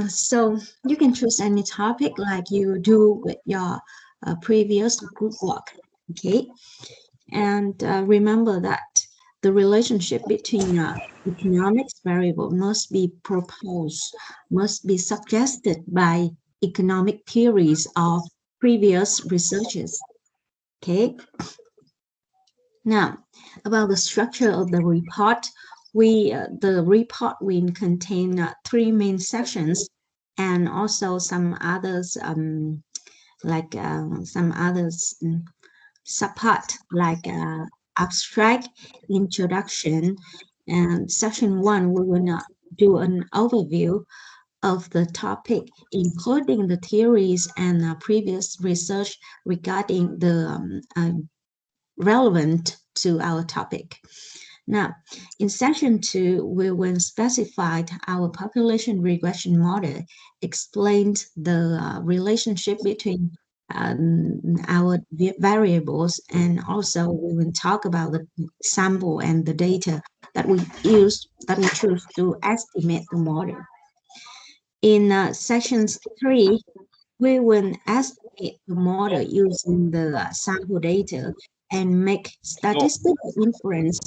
So you can choose any topic like you do with your previous group work. Okay. And remember that the relationship between economics variable must be proposed, must be suggested by economic theories of previous researchers. Okay. Now, about the structure of the report, the report will contain three main sections and also some others some others subpart like abstract, introduction, and section one we will do an overview of the topic, including the theories and previous research regarding the relevant to our topic. Now, in section two, we will specify our population regression model, explained the relationship between our variables, and also we will talk about the sample and the data that we choose to estimate the model. In sections three, we will estimate the model using the sample data and make statistical inference,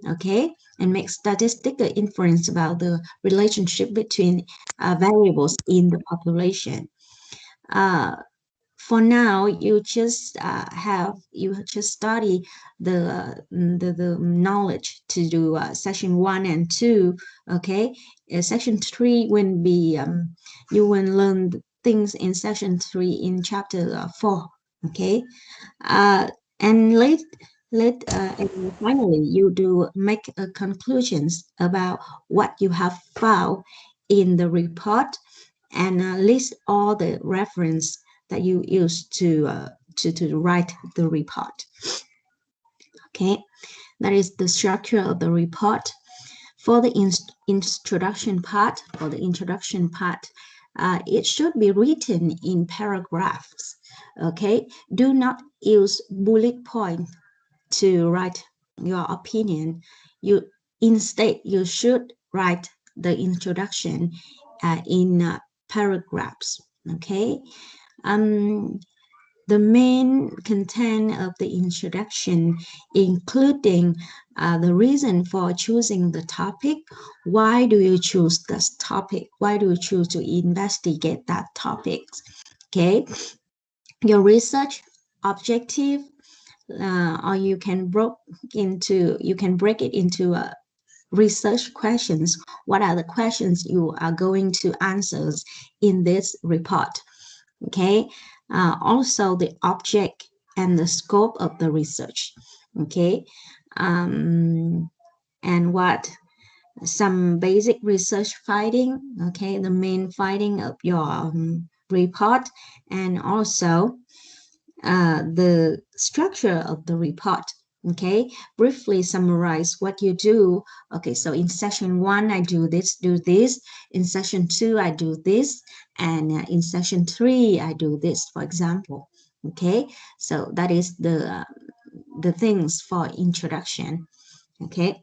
okay? And make statistical inference about the relationship between variables in the population. Uh, for now, you just study the knowledge to do section one and two, okay? Section three will be you will learn things in section three in chapter four, okay? Uh, and and finally you do make conclusions about what you have found in the report and list all the reference that you use to write the report. Okay, that is the structure of the report. For the introduction part, it should be written in paragraphs. Okay, do not use bullet point to write your opinion. Instead you should write the introduction in paragraphs. Okay. Um, the main content of the introduction, including the reason for choosing the topic. Why do you choose this topic? Why do you choose to investigate that topic? Okay, your research objective, or you can break it into research questions. What are the questions you are going to answer in this report? Okay, also the object and the scope of the research. Okay, and what some basic research finding. Okay, the main finding of your report, and also the structure of the report. Okay, briefly summarize what you do. Okay, so in session one I do this. In session two I do this, and in session three I do this, for example. Okay, so that is the things for introduction. Okay,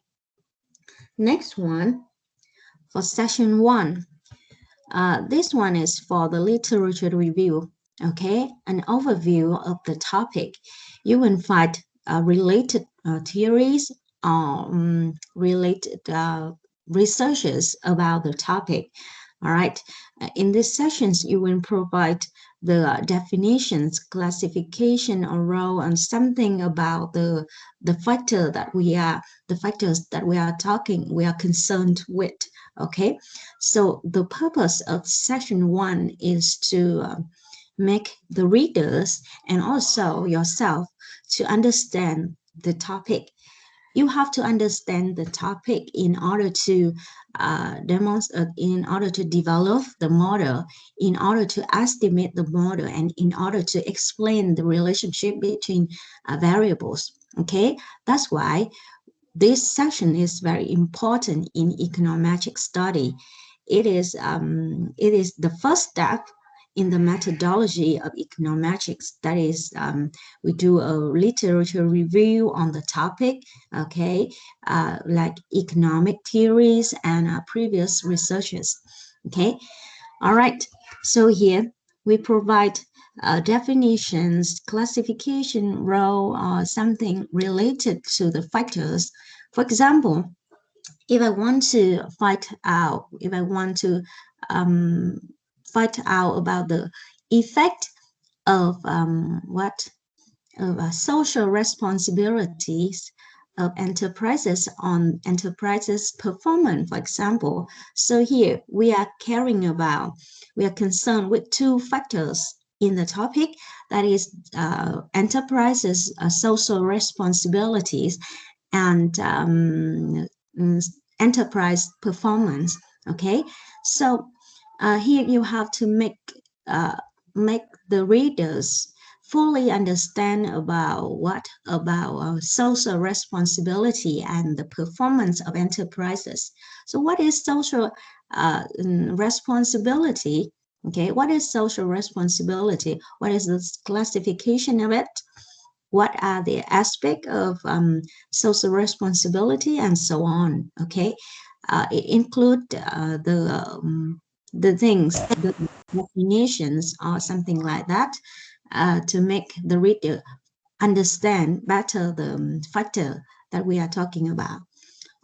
next one for session one. This one is for the literature review. Okay, an overview of the topic. You will find related theories, related researches about the topic. All right. In these sessions, you will provide the definitions, classification, or role, and something about the factors that we are concerned with. Okay. So the purpose of session one is to make the readers and also yourself to understand the topic. You have to understand the topic in order to demonstrate, in order to develop the model, in order to estimate the model, and in order to explain the relationship between variables. Okay, that's why this section is very important in econometric study. It is the first step in the methodology of econometrics. That is, we do a literature review on the topic, okay, like economic theories and previous researches, okay. All right, so here we provide definitions, classification, role, or something related to the factors. For example, if I want to um, find out about the effect of what of social responsibilities of enterprises on enterprises performance, for example. So here we are concerned with two factors in the topic, that is enterprises social responsibilities and enterprise performance. Okay, so here you have to uh, make the readers fully understand about what about social responsibility and the performance of enterprises. So what is social responsibility? Okay, what is social responsibility? What is the classification of it? What are the aspects of social responsibility and so on? Okay, it include the things, the definitions or something like that, to make the reader understand better the factor that we are talking about.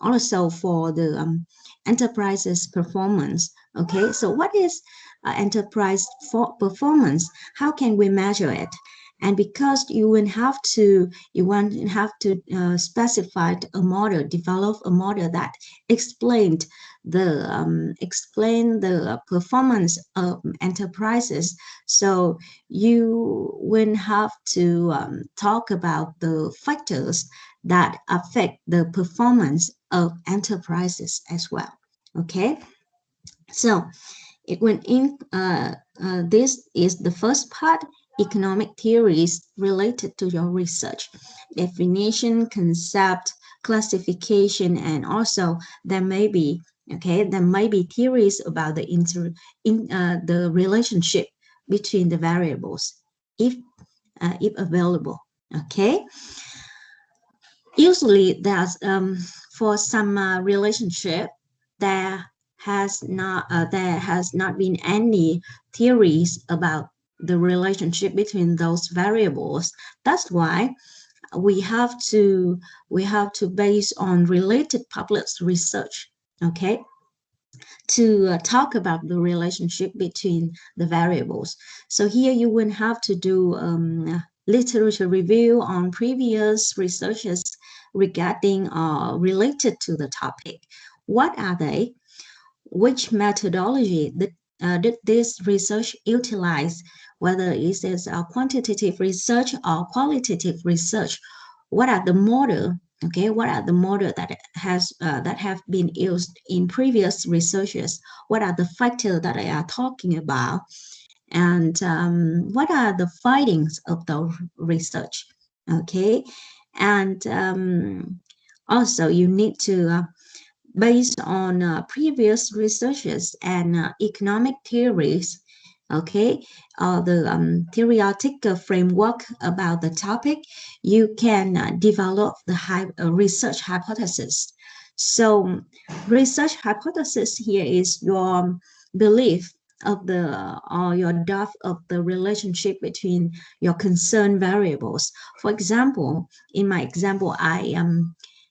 Also for the enterprise's performance. Okay, so what is enterprise for performance? How can we measure it? And because you won't have to specify a model, develop a model that explain the performance of enterprises. So you will have to talk about the factors that affect the performance of enterprises as well. Okay, so it went in. This is the first part. Economic theories related to your research, definition, concept, classification, and also there may be theories about the relationship between the variables, if available. Okay, usually there's for some relationship there has not been any theories about the relationship between those variables. That's why we have to base on related public research, okay, to talk about the relationship between the variables. So here you will have to do literature review on previous researches regarding or related to the topic. What are they? Which methodology did this research utilize? Whether it is a quantitative research or qualitative research? What are the model? Okay, what are the model that have been used in previous researches? What are the factors that I are talking about? And what are the findings of the research? Okay, and also you need to based on previous researches and economic theories, okay, the theoretical framework about the topic, you can develop the research hypothesis. So research hypothesis here is your belief of the or your depth of the relationship between your concerned variables. For example, in my example, I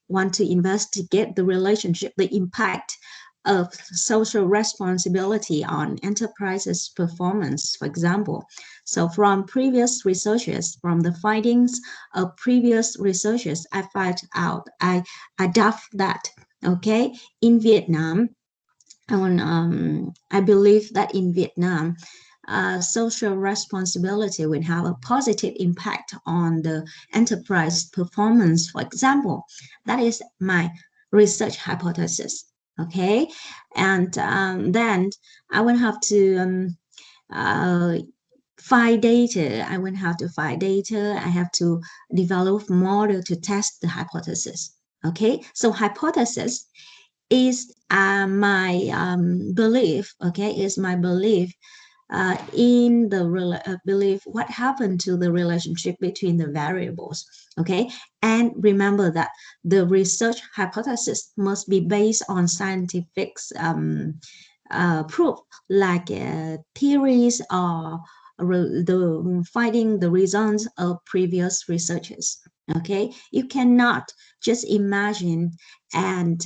want to investigate the relationship, the impact of social responsibility on enterprises' performance, for example. So from previous researches, from the findings of previous researches, I find out, I adapt that, okay, in Vietnam, I believe that in Vietnam, social responsibility will have a positive impact on the enterprise performance, for example. That is my research hypothesis. Okay, and then I will have to uh, find data. I will have to find data. I have to develop model to test the hypothesis. Okay, so hypothesis is my belief. Okay, is my belief in the belief what happened to the relationship between the variables. Okay, and remember that the research hypothesis must be based on scientific proof like theories or finding the results of previous researchers. Okay, you cannot just imagine and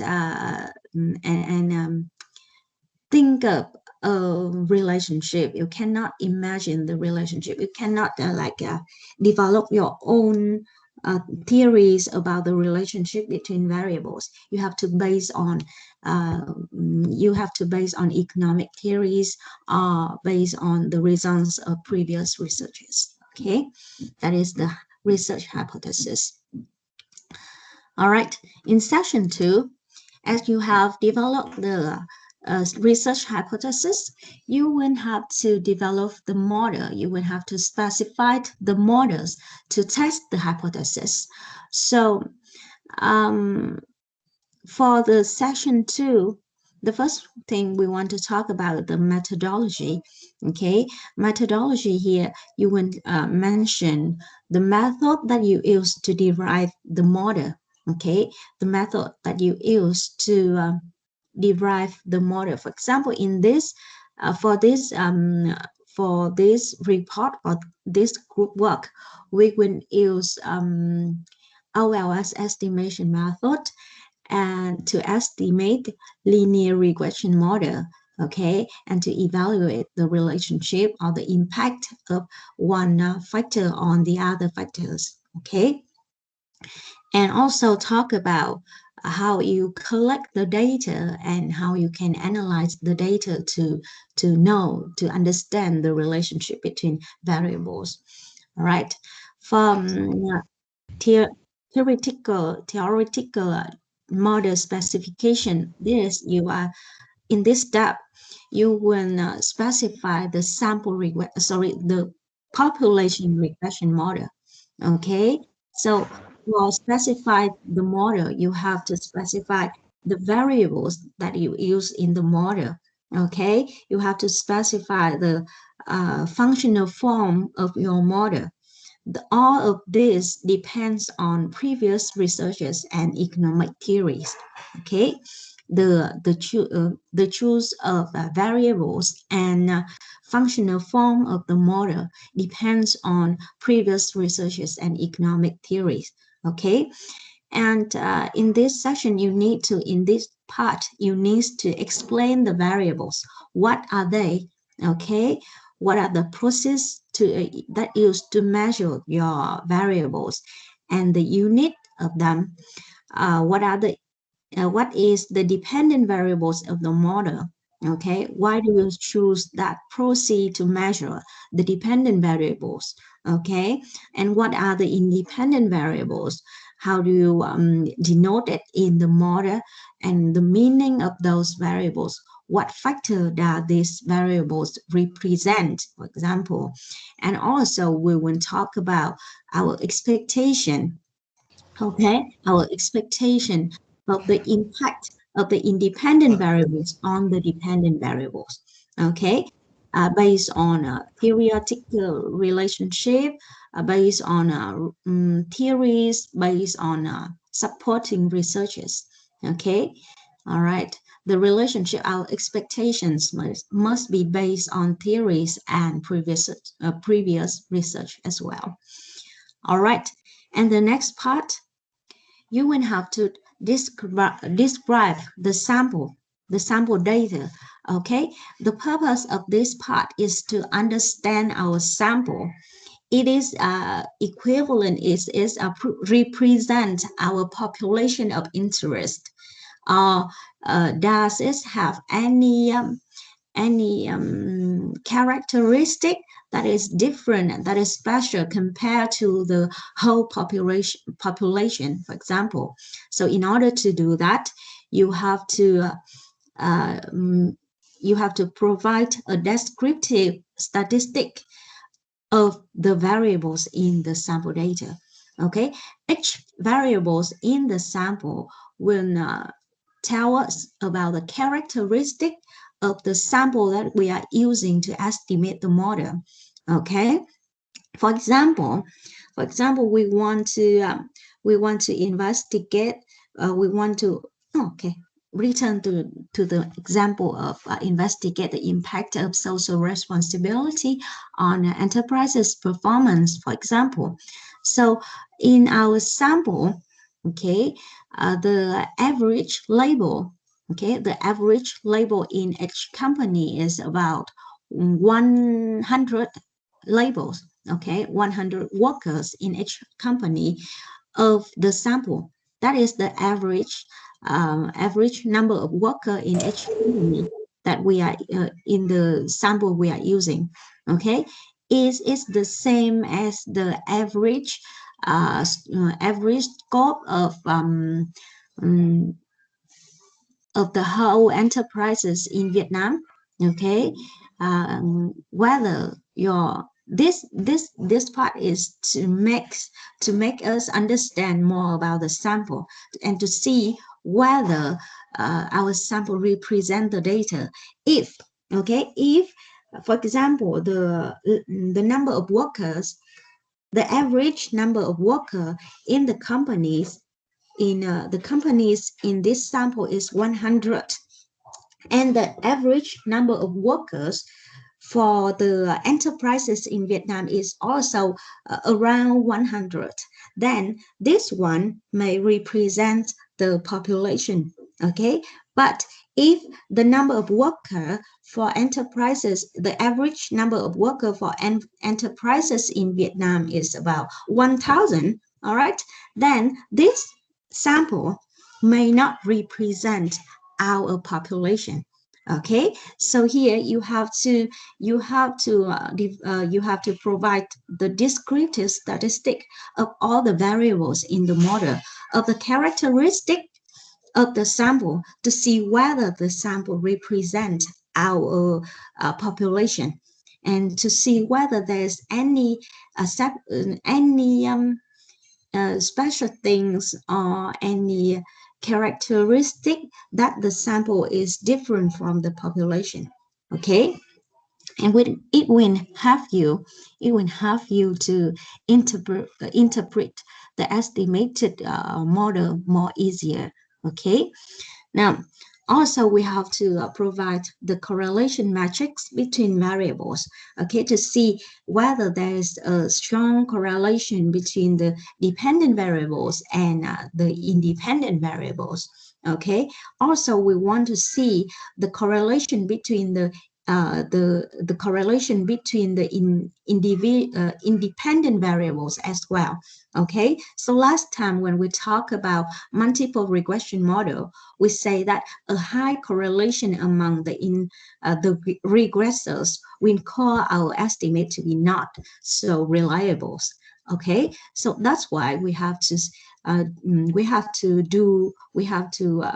think of a relationship. You cannot imagine the relationship. You cannot develop your own theories about the relationship between variables. Uh, you have to base on economic theories or based on the results of previous researchers. Okay, that is the research hypothesis. All right, in section 2, as you have developed the research hypothesis, you will have to develop the model. You will have to specify the models to test the hypothesis. So for the section 2, the first thing we want to talk about the methodology. Okay, methodology here, you will mention the method that you use to derive the model. Okay, the method that you use to derive the model. For example, in this, for this report or this group work, we will use OLS estimation method and to estimate linear regression model, okay, and to evaluate the relationship or the impact of one factor on the other factors, okay, and also talk about how you collect the data and how you can analyze the data to understand the relationship between variables. All right, from theoretical model specification, this you are in this step you will specify the the population regression model. Okay, so for specify the model, you have to specify the variables that you use in the model. Okay, you have to specify the functional form of your model. All of this depends on previous researches and economic theories. Okay, the choice of variables and functional form of the model depends on previous researches and economic theories. Okay, and in this section, in this part, you need to explain the variables. What are they? Okay, what are the process that used to measure your variables and the unit of them? What is the dependent variables of the model? Okay, why do you choose that process to measure the dependent variables? Okay, and what are the independent variables? How do you denote it in the model and the meaning of those variables? What factor do these variables represent, for example? And also we will talk about our expectation, okay, our expectation of the impact of the independent variables on the dependent variables, okay, based on a theoretical relationship, based on theories, based on supporting researches, okay, all right. The relationship, our expectations must be based on theories and previous research as well. All right, and the next part, you will have to describe the sample data. Okay, the purpose of this part is to understand our sample. It is equivalent, is represent our population of interest. Does it have any characteristic that is different, that is special compared to the whole population, for example? So in order to do that, you have to uh, you have to provide a descriptive statistic of the variables in the sample data. Okay, each variables in the sample will tell us about the characteristic of the sample that we are using to estimate the model. Okay, for example, we want to investigate. We want to okay. return to the example of investigate the impact of social responsibility on enterprises' performance, for example. So in our sample, okay, the average label, okay, the average label in each company is about 100 labels, okay, 100 workers in each company of the sample. That is the average number of worker in each company that we are in the sample we are using. Okay, is the same as the average scope um, of the whole enterprises in Vietnam. Okay, whether your this part is to make us understand more about the sample and to see whether our sample represent the data. If okay, if for example the number of workers, the average number of worker in the companies in this sample is 100, and the average number of workers for the enterprises in Vietnam is also around 100. Then this one may represent the population, okay? But if the number of worker for enterprises, the average number of worker for enterprises in Vietnam is about 1,000, all right? Then this sample may not represent our population. Okay, so here you have to provide the descriptive statistic of all the variables in the model of the characteristic of the sample to see whether the sample represents our population, and to see whether there's any special things or any characteristic that the sample is different from the population. Okay, and it will have you to interpret the estimated model more easier. Okay, now also we have to provide the correlation matrix between variables, okay, to see whether there is a strong correlation between the dependent variables and the independent variables. Okay, also we want to see the correlation between the correlation between the independent variables as well. Okay, so last time when we talk about multiple regression model, we say that a high correlation among the regressors will cause our estimate to be not so reliable. Okay, so that's why we have to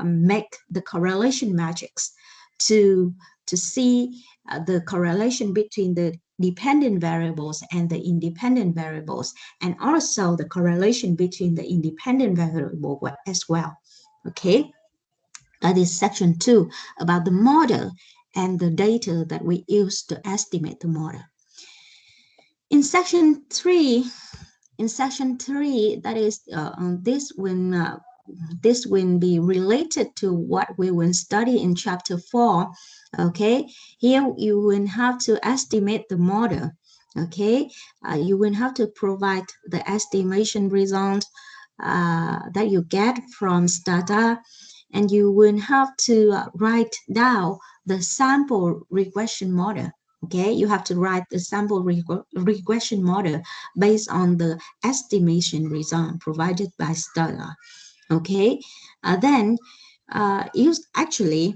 make the correlation matrix to see the correlation between the dependent variables and the independent variables, and also the correlation between the independent variable as well. Okay, that is section 2 about the model and the data that we use to estimate the model. In section 3, that is this will be related to what we will study in chapter 4. Okay, here you will have to estimate the model. Okay, you will have to provide the estimation result that you get from data, and you will have to write down the sample regression model. Okay, you have to write the sample regression model based on the estimation result provided by Stata. Okay, then actually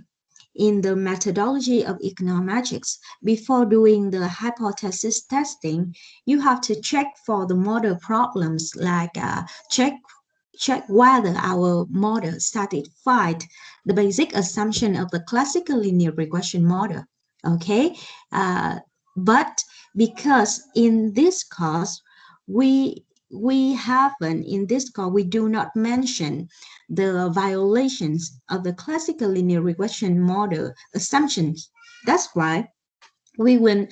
in the methodology of econometrics, before doing the hypothesis testing, you have to check for the model problems, like check whether our model satisfied the basic assumption of the classical linear regression model. Okay, but because in this course we haven't in this course we do not mention the violations of the classical linear regression model assumptions. That's why we will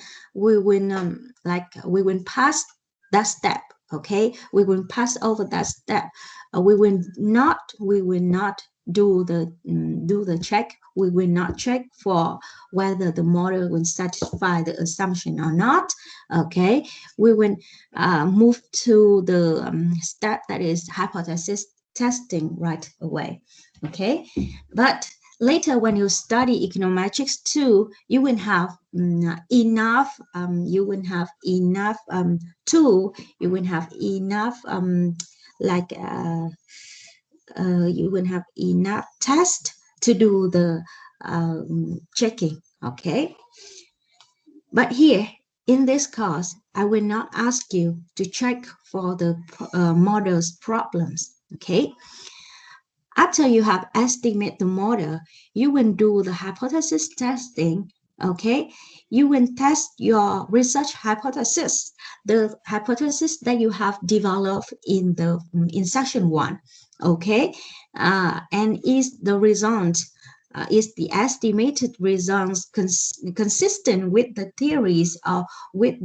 pass that step. Okay, we will pass over that step. We will not do the check. We will not check for whether the model will satisfy the assumption or not. Okay, we will move to the step that is hypothesis testing right away. Okay, but later when you study econometrics 2, you will have enough tool, you will have enough like you will have enough test to do the checking. Okay, but here in this course I will not ask you to check for the model's problems. Okay, after you have estimated the model, you will do the hypothesis testing. Okay, you will test your research hypothesis, the hypothesis that you have developed in section 1. Okay, and is the result is the estimated results consistent with the theories or with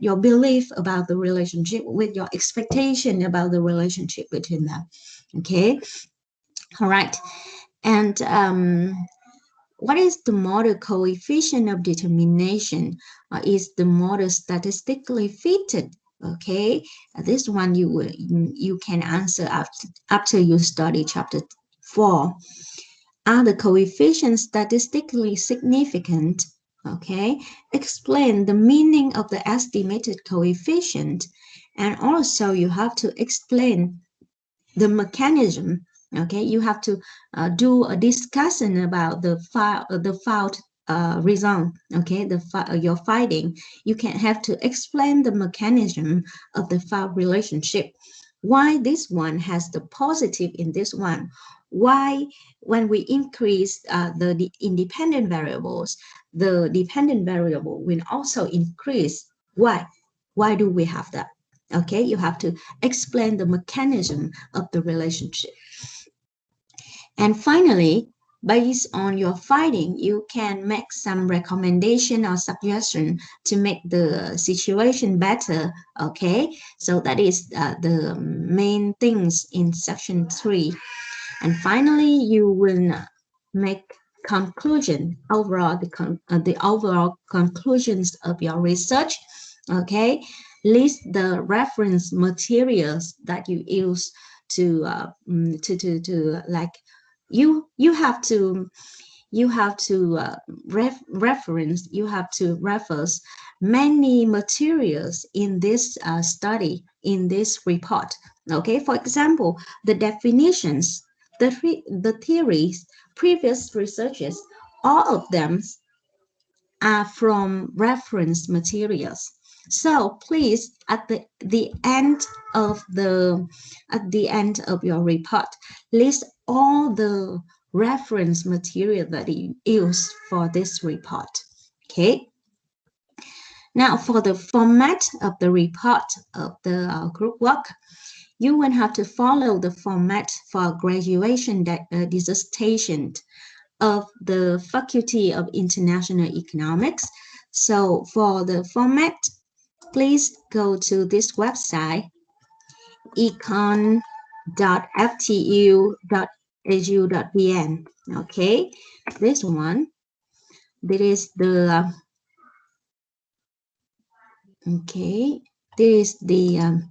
your belief about the relationship, with your expectation about the relationship between them. Okay, all right. And what is the model coefficient of determination? Is the model statistically fitted? Okay, this one you can answer after you study chapter 4. Are the coefficients statistically significant? Okay, explain the meaning of the estimated coefficient, and also you have to explain the mechanism. Okay, you have to do a discussion about the fault result. Okay, your finding. You can have to explain the mechanism of the fault relationship. Why this one has the positive in this one? Why when we increase the independent variables, the dependent variable will also increase? Why? Why do we have that? Okay, you have to explain the mechanism of the relationship. And finally, based on your finding, you can make some recommendation or suggestion to make the situation better. Okay, so that is the main things in section 3. And finally, you will make conclusion overall, the overall conclusions of your research. Okay, list the reference materials that you use to like you have to reference, you have to reference many materials in this study, in this report. Okay, for example, the definitions, the theories, previous researches, all of them are from reference materials. So please, at the end of your report, list all the reference material that you use for this report. Okay. Now, for the format of the report of the group work, you will have to follow the format for graduation dissertation of the Faculty of International Economics. So for the format, please go to this website, econ.ftu.edu.bn. Okay, this one. This is the okay. This is the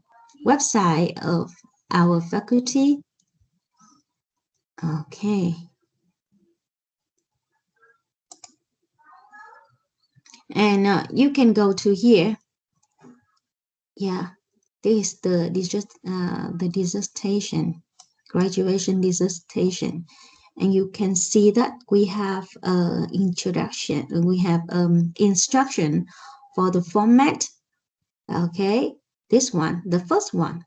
website of our faculty. Okay. And you can go to here. Yeah, this is the dissertation, graduation dissertation, and you can see that we have introduction, we have instruction for the format. Okay, this one, the first one.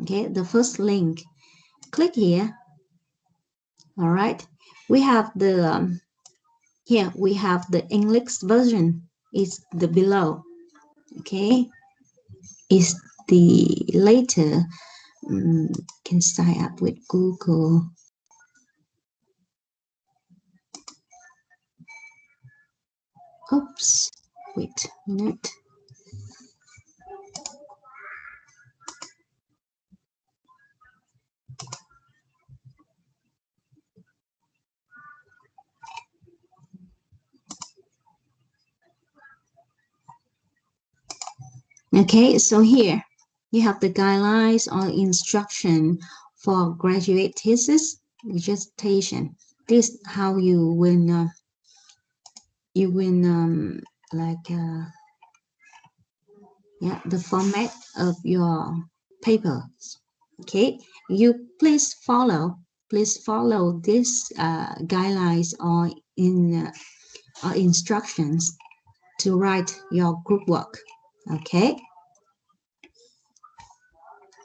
Okay, the first link. Click here. All right, we have the here we have the English version. Is the below. Okay, is the later can sign up with Google. Oops, wait a minute. Okay, so here you have the guidelines or instruction for graduate thesis dissertation. This is how you will like yeah, the format of your papers. Okay, you please follow this guidelines or instructions to write your group work. Okay,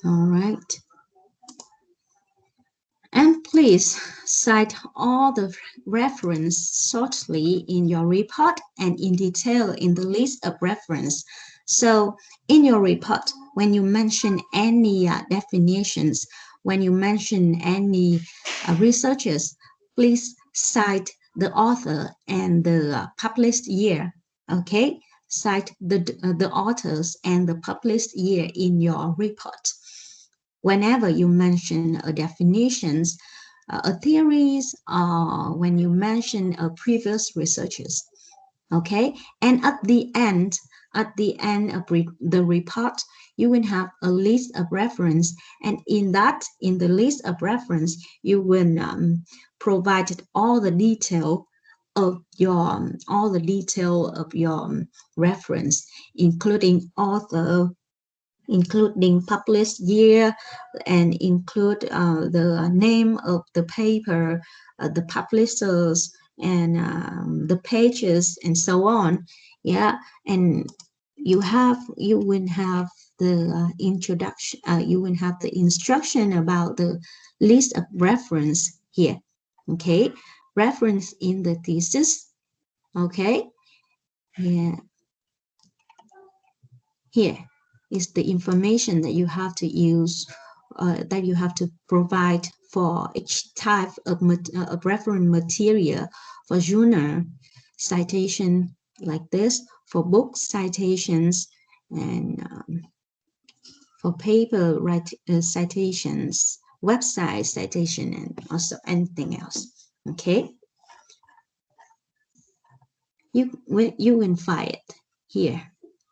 all right. And please cite all the reference shortly in your report and in detail in the list of reference. So in your report, when you mention any definitions, when you mention any researchers, please cite the author and the published year. Okay, cite the authors and the published year in your report. Whenever you mention a definitions, a theories, or when you mention a previous researchers, okay, and at the end of the report, you will have a list of reference, and in the list of reference, you will provide all the detail of your reference, including author, including published year, and include the name of the paper, the publishers, and the pages, and so on. Yeah, and you will have the introduction. You will have the instruction about the list of reference here. Okay, reference in the thesis. Okay, yeah, here is the information that you have to use, that you have to provide for each type of reference material. For journal citation like this, for book citations, and for paper citations, website citation, and also anything else. Okay, you will find it here.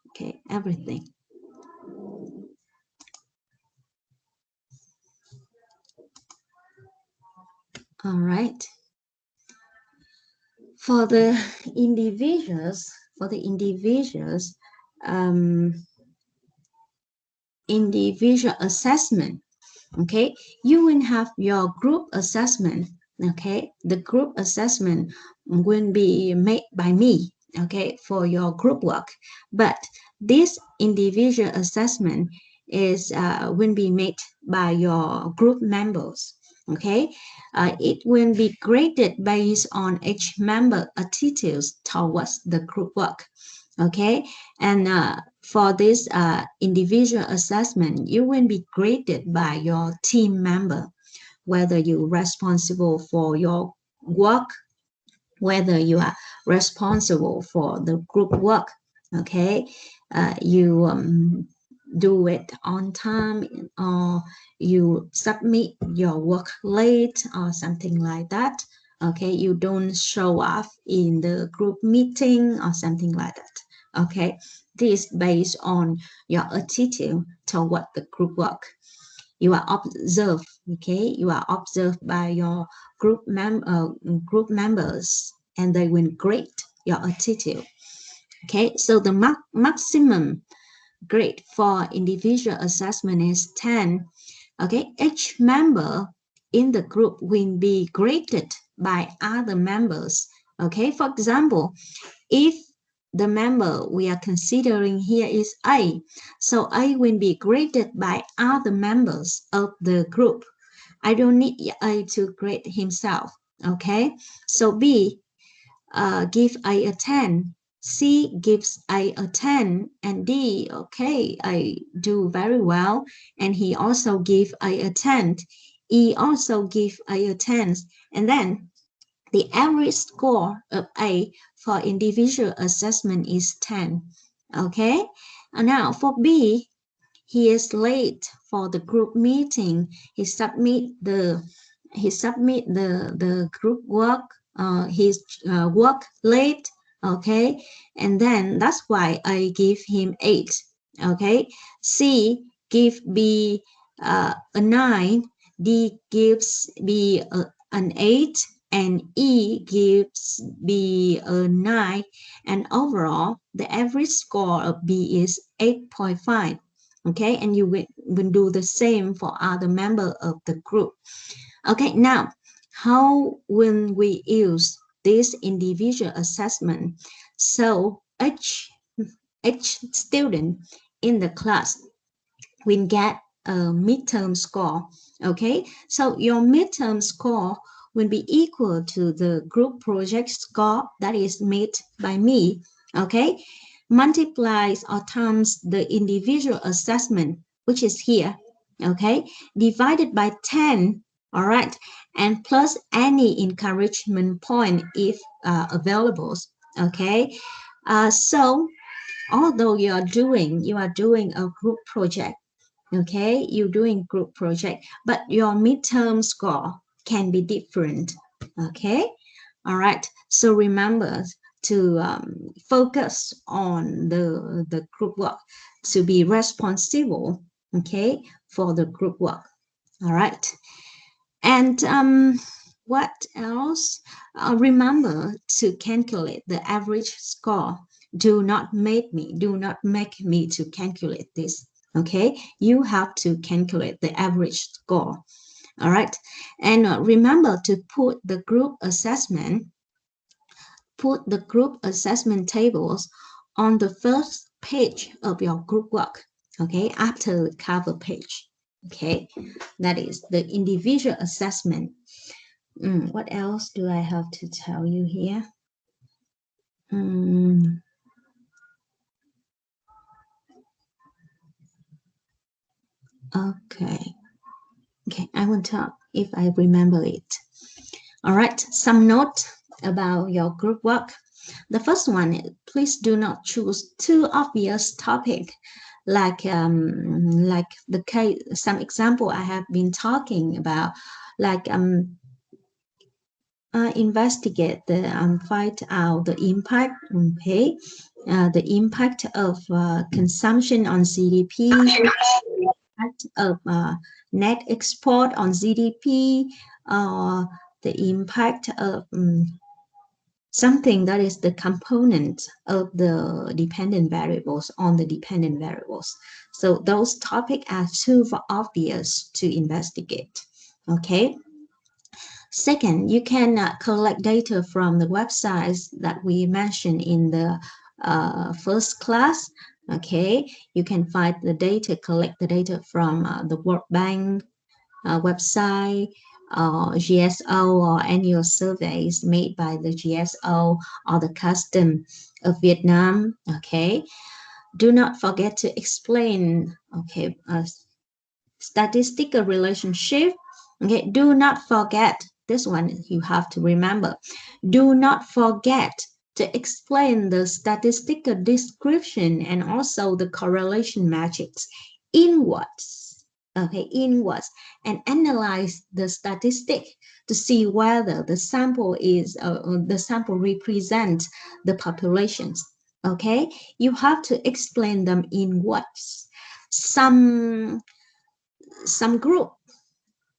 Okay, everything. All right. For the individuals, um, individual assessment, okay, you will have your group assessment. Okay, the group assessment will be made by me, okay, for your group work, but this individual assessment is will be made by your group members. Okay, it will be graded based on each member attitudes towards the group work. Okay, and for this individual assessment, you will be graded by your team member, whether you're responsible for your work, whether you are responsible for the group work. Okay, you do it on time, or you submit your work late or something like that. Okay, you don't show up in the group meeting or something like that. Okay, this is based on your attitude toward the group work. You are observed. Okay, you are observed by your group members, and they will grade your attitude. Okay, so the maximum grade for individual assessment is 10. Okay, each member in the group will be graded by other members. Okay, for example, if the member we are considering here is A, so A will be graded by other members of the group. I don't need A to grade himself. Okay, so B give a 10, C gives a 10, and D, okay, I do very well, and he also give a 10. E also give a 10, and then the average score of A for individual assessment is 10. Okay, and now for B, he is late for the group meeting. He submit the group work, his work late. Okay, and then that's why I give him 8. Okay, C give B a 9, D gives B an 8, and E gives B a 9, and overall the average score of B is 8.5. Okay, and you will do the same for other members of the group. Okay, now how will we use this individual assessment? So each student in the class will get a midterm score. Okay, so your midterm score will be equal to the group project score that is made by me. Okay, multiplies or times the individual assessment, which is here. Okay, divided by 10. All right, and plus any encouragement point if available. Okay, so although you are doing a group project, okay, you're doing group project, but your midterm score can be different. Okay, all right, so remember to focus on the group work, to be responsible, okay, for the group work. All right, and what else? Remember to calculate the average score. Do not make me to calculate this. Okay, you have to calculate the average score. All right, and remember to put the group assessment tables on the first page of your group work. Okay, after the cover page. Okay, that is the individual assessment. What else do I have to tell you here? Okay. Okay, I will talk if I remember it. All right, some note about your group work. The first one is please do not choose too obvious topic like the case, some example I have been talking about, like investigate the find out the impact, okay, the impact of consumption on GDP, impact of net export on GDP, the impact of something that is the component of the dependent variables on the dependent variables. So those topics are too obvious to investigate. Okay. Second, you can collect data from the websites that we mentioned in the first class. Okay, you can find the data, collect the data from the World Bank website, GSO, or annual surveys made by the GSO or the Custom of Vietnam. Okay, do not forget to explain. Okay, statistical relationship. Okay, do not forget this one. You have to remember. Do not forget to explain the statistical description and also the correlation matrix inwards. Okay, inwards, and analyze the statistic to see whether the sample represents the populations. Okay, you have to explain them inwards. Some group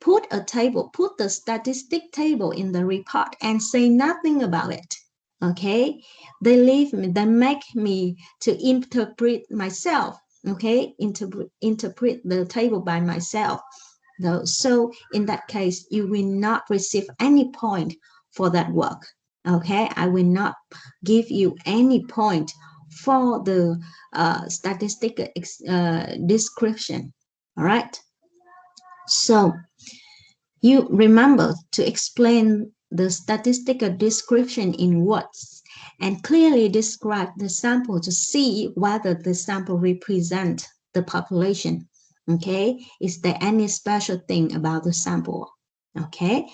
put the statistic table in the report and say nothing about it. Okay, they make me to interpret myself. Okay, interpret the table by myself. So in that case, you will not receive any point for that work. Okay, I will not give you any point for the statistical description. All right. So you remember to explain the statistical description in words and clearly describe the sample to see whether the sample represents the population. Okay, is there any special thing about the sample? Okay,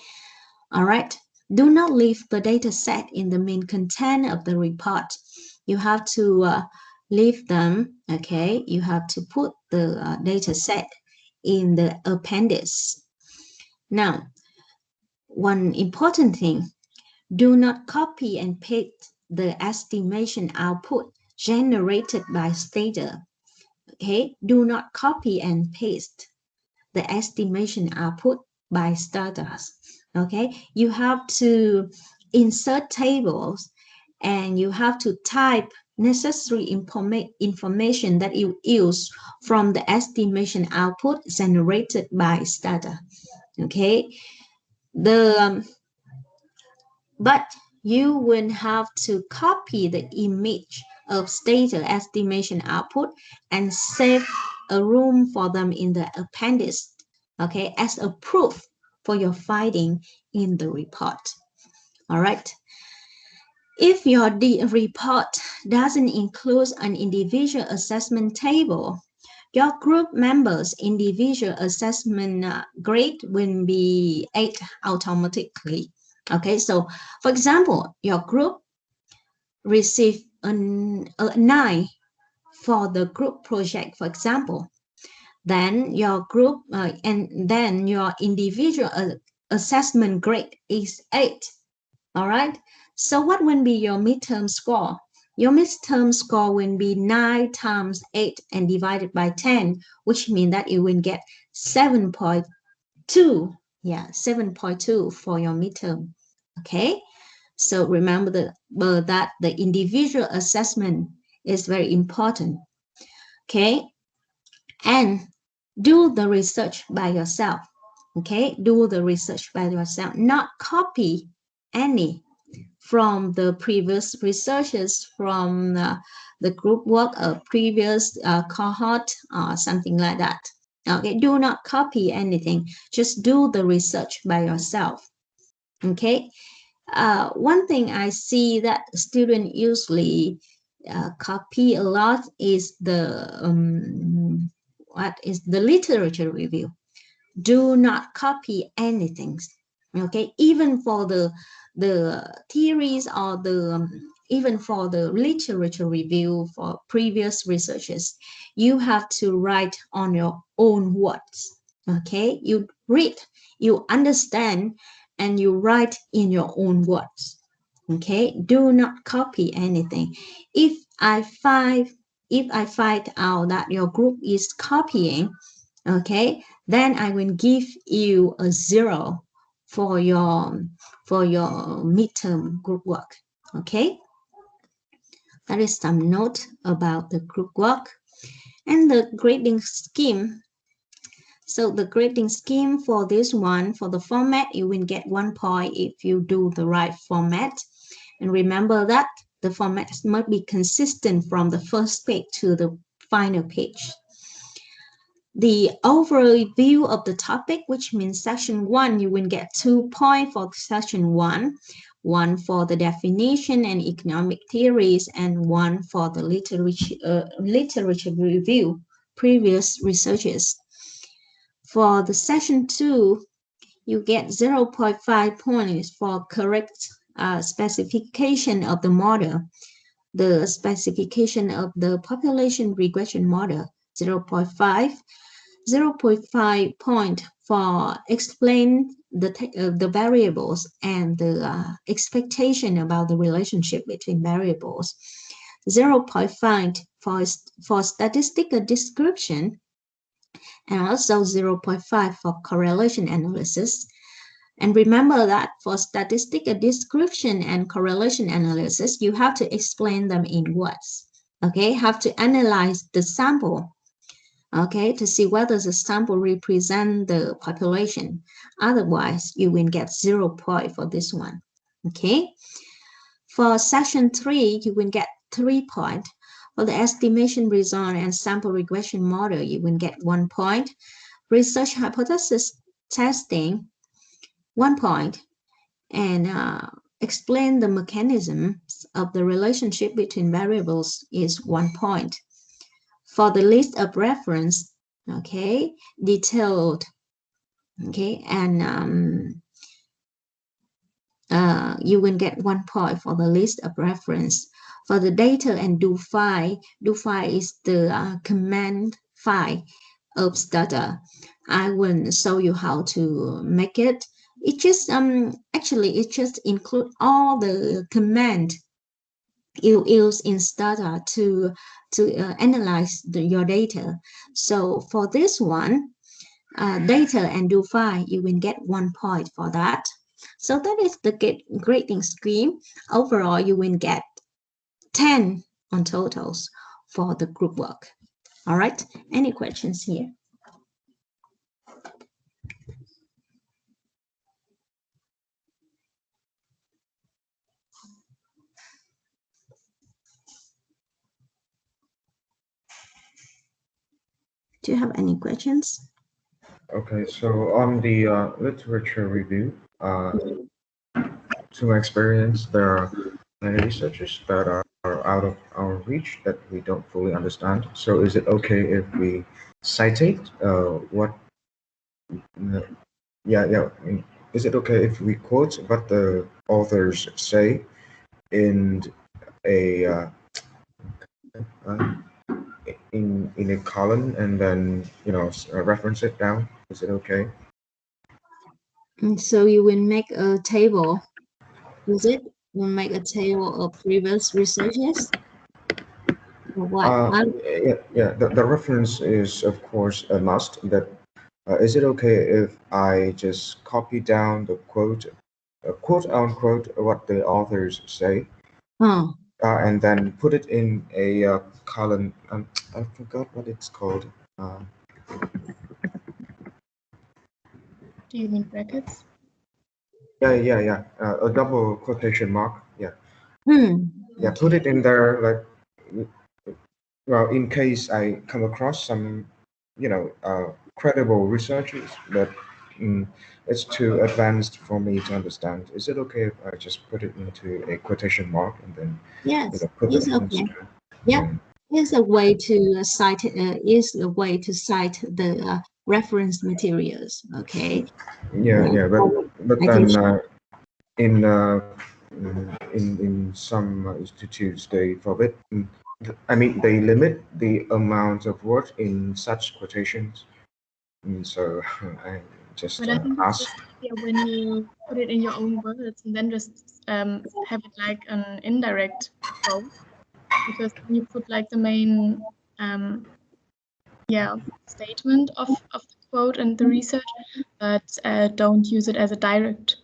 all right. Do not leave the data set in the main content of the report. You have to leave them. Okay, you have to put the data set in the appendix. Now, one important thing, do not copy and paste the estimation output generated by Stata. Okay, do not copy and paste the estimation output by Stardust. Okay, you have to insert tables and you have to type necessary information that you use from the estimation output generated by Stardust. Okay, but you will have to copy the image of data estimation output and save a room for them in the appendix, okay, as a proof for your finding in the report. All right. If your report doesn't include an individual assessment table, your group members' individual assessment grade will be 8 automatically. Okay, so for example, your group received a 9 for the group project, for example. Then your group and then your individual assessment grade is 8. All right. So what will be your midterm score? Your midterm score will be 9 times 8 and divided by 10, which means that you will get 7.2. Yeah, 7.2 for your midterm. Okay. So remember that the individual assessment is very important. Okay. And do the research by yourself. Okay. Do the research by yourself, not copy any from the previous researchers from the group work of previous cohort or something like that. Okay, do not copy anything. Just do the research by yourself. Okay. One thing I see that students usually copy a lot is the literature review. Do not copy anything. Okay, even for the theories or even for the literature review for previous researchers, you have to write on your own words. Okay, you read, you understand, and you write in your own words. Okay, do not copy anything. If I find out that your group is copying, okay, then I will give you a 0 for your midterm group work. Okay, that is some note about the group work and the grading scheme. So the grading scheme for this one, for the format, you will get 1 point if you do the right format. And remember that the format must be consistent from the first page to the final page. The overview of the topic, which means section 1, you will get 2 points for section 1, 1 for the definition and economic theories, and 1 for the literature review, previous researches. For the section 2, you get 0.5 points for correct specification of the model, the specification of the population regression model, 0.5. 0.5 point for explain the variables and the expectation about the relationship between variables. 0.5 for statistical description, and also 0.5 for correlation analysis. And remember that for statistical description and correlation analysis, you have to explain them in words. Okay, have to analyze the sample, okay, to see whether the sample represents the population. Otherwise, you will get 0 point for this one. Okay. For section 3, you will get 3 points. For the estimation result and sample regression model, you will get 1 point. Research hypothesis testing, 1 point. And explain the mechanisms of the relationship between variables is 1 point. For the list of reference, okay, detailed, okay, and you will get 1 point for the list of reference. For the data and do file is the command file of Stata. I will show you how to make it. It just actually it just include all the command you use Instadata to analyze your data. So for this one, data and do file, you will get 1 point for that. So that is the grading scheme. Overall, you will get 10 on totals for the group work. All right, any questions here? Do you have any questions? Okay, so on the literature review, to my experience, there are many researchers that are out of our reach that we don't fully understand. So is it okay if we citate what? Yeah. Is it okay if we quote what the authors say in a uh, in a column and then reference it down? Is it okay? So you will make a table. Is it? Will make a table of previous researches? Or what? Yeah. The reference is of course a must. But is it okay if I just copy down the quote unquote, what the authors say, Oh, and then put it in a column? I forgot what it's called. Do you mean brackets? Yeah. A double quotation mark. Yeah. Yeah. okay. Put it in there, like, well, in case I come across some, credible researchers that mm, it's too advanced for me to understand. Is it okay if I just put it into a quotation mark and then, Yes, put the it's reference okay. to? Yeah, Yeah, is a way to cite the reference materials. Okay. yeah. But I can. then in some institutes they forbid. I mean, they limit the amount of words in such quotations. So I just But I think it's ask. just easier when you put it in your own words and then just have it like an indirect quote, because when you put like the main statement of the quote and the research, but don't use it as a direct.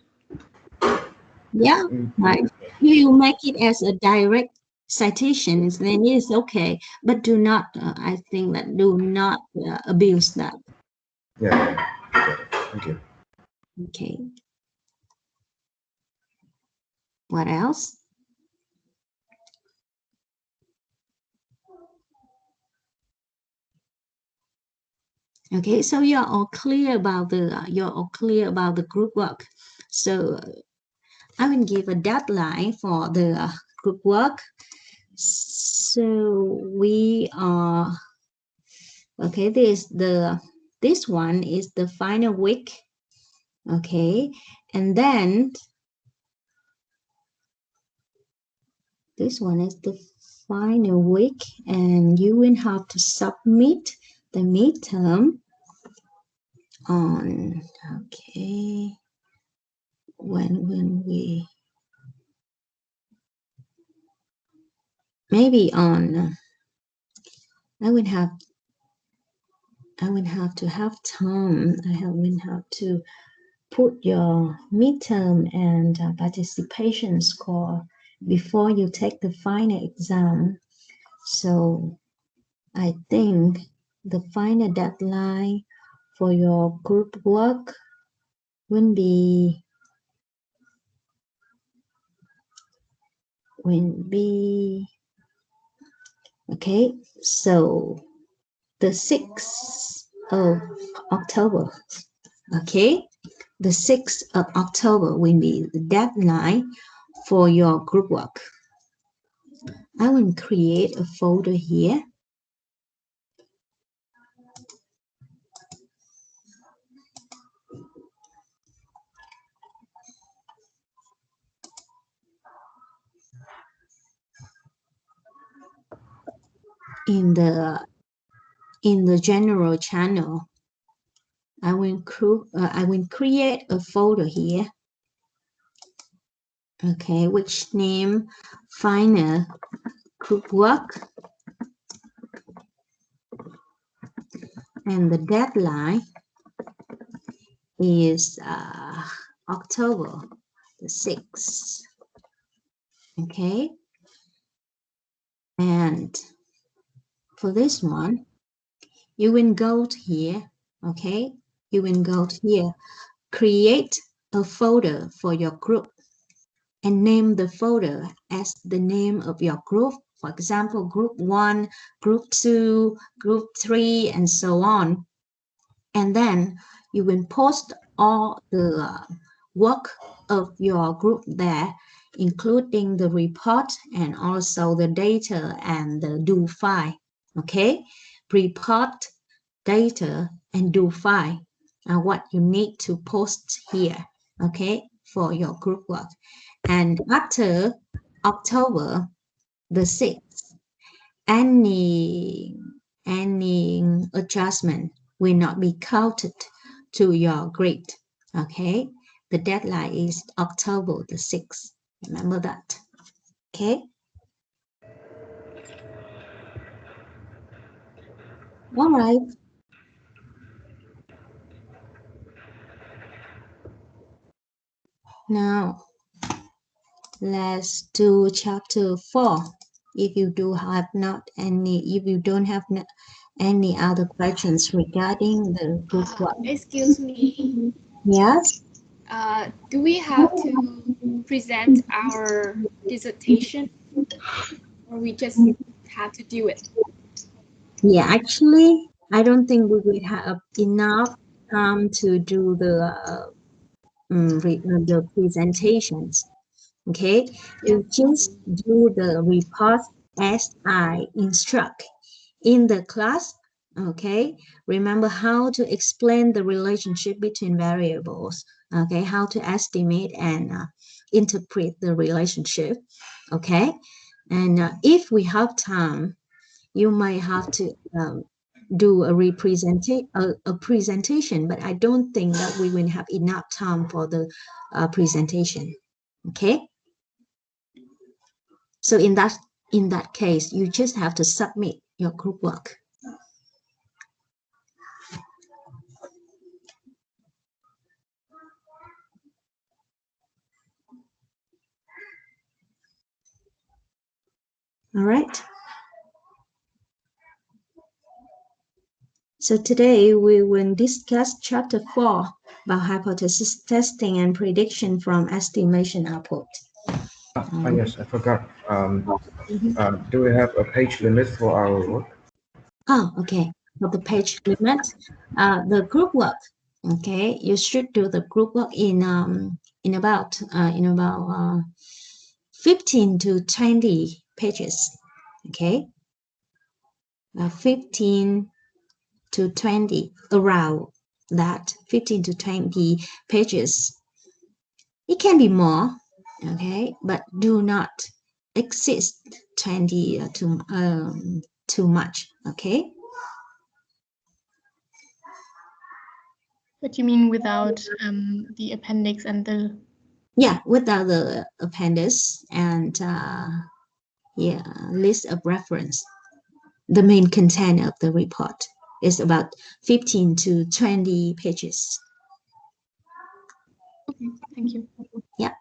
Yeah, right. If you make it as a direct citation, then it's okay. But do not, I think that do not abuse that. Yeah. Thank you. Okay. What else? Okay, so you're all clear about the group work. So I will give a deadline for the group work. So we are okay. This one is the final week. Okay, and then this one is the final week, and you will have to submit the midterm on when we maybe on I would have to have time. I will have to put your midterm and participation score before you take the final exam. So I think the final deadline for your group work will be okay. So the 6th of October. Okay, the 6th of October will be the deadline for your group work. I will create a folder here. In the general channel, I will create a folder here. Okay, which name final group work, and the deadline is October the 6th. Okay, and for this one, you will go to here. Okay, you will go to here, create a folder for your group and name the folder as the name of your group. For example, group 1, group 2, group 3, and so on. And then you will post all the work of your group there, including the report and also the data and the do file. Okay, report, data, and do file are what you need to post here. Okay, for your group work. And after October the 6th, any adjustment will not be counted to your grade. Okay, the deadline is October the 6th. Remember that. Okay. All right. Now let's do chapter 4. If you don't have any other questions regarding the group work. Excuse me. Yes. Do we have to present our dissertation, or we just have to do it? Yeah, actually, I don't think we will have enough time to do the presentations. Okay, you just do the report as I instruct in the class. Okay, remember how to explain the relationship between variables. Okay, how to estimate and interpret the relationship. Okay, and if we have time, you might have to do a presentation, but I don't think that we will have enough time for the presentation. Okay, so in that case, you just have to submit your group work. All right. So today we will discuss chapter 4 about hypothesis testing and prediction from estimation output. Yes, I forgot. Do we have a page limit for our work? Oh, okay. For the page limit, the group work. Okay, you should do the group work in about 15 to 20 pages. Okay, 15 to 20, around that 15 to 20 pages. It can be more, okay, but do not exceed 20 too much. Okay. What you mean without the appendix and the... Yeah, without the appendix and list of reference. The main content of the report is about 15 to 20 pages. Okay, thank you. Yeah.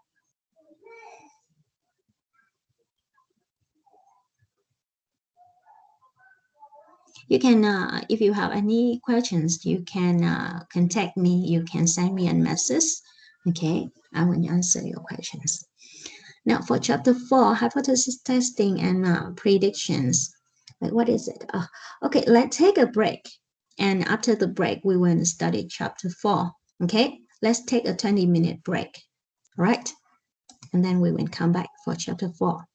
You can, if you have any questions, you can contact me. You can send me a message. Okay, I will answer your questions. Now for chapter 4, hypothesis testing and predictions. What is it? Okay, let's take a break. And after the break, we will study chapter 4. Okay, let's take a 20-minute break. All right, and then we will come back for chapter 4.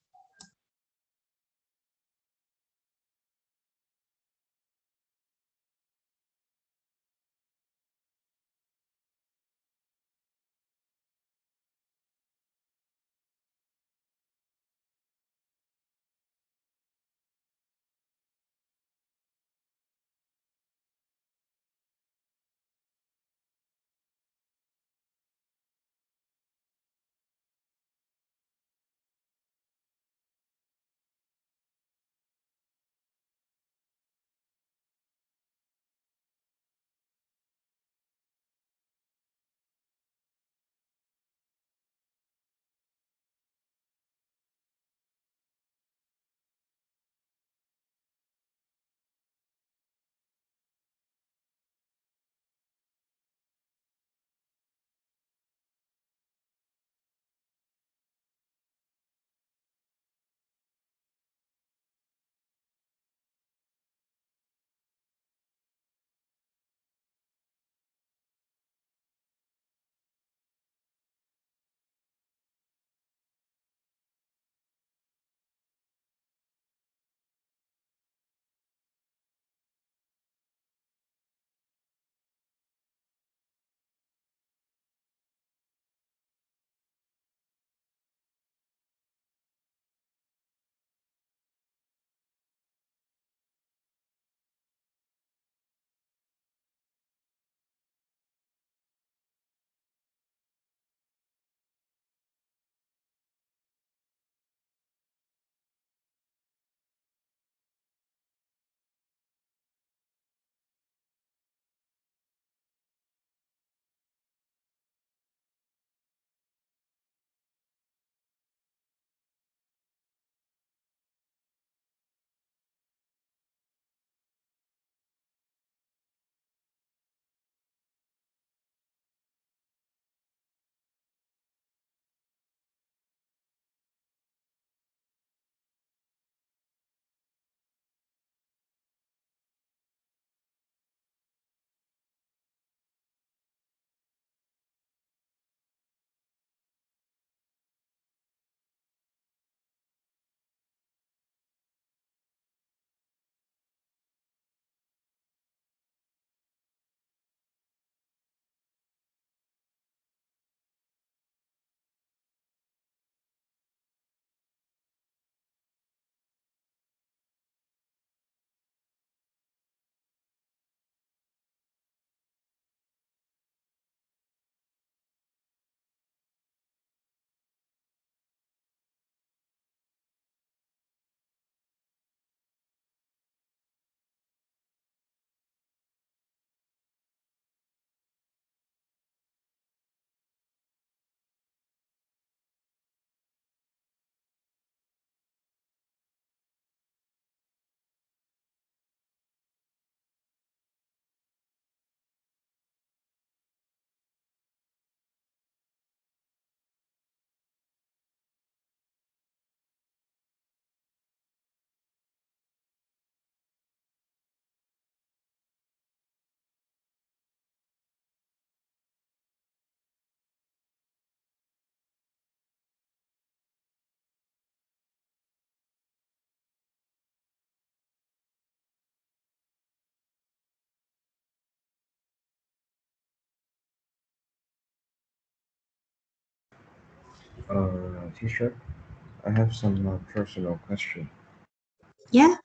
Teacher, I have some personal question. Yeah.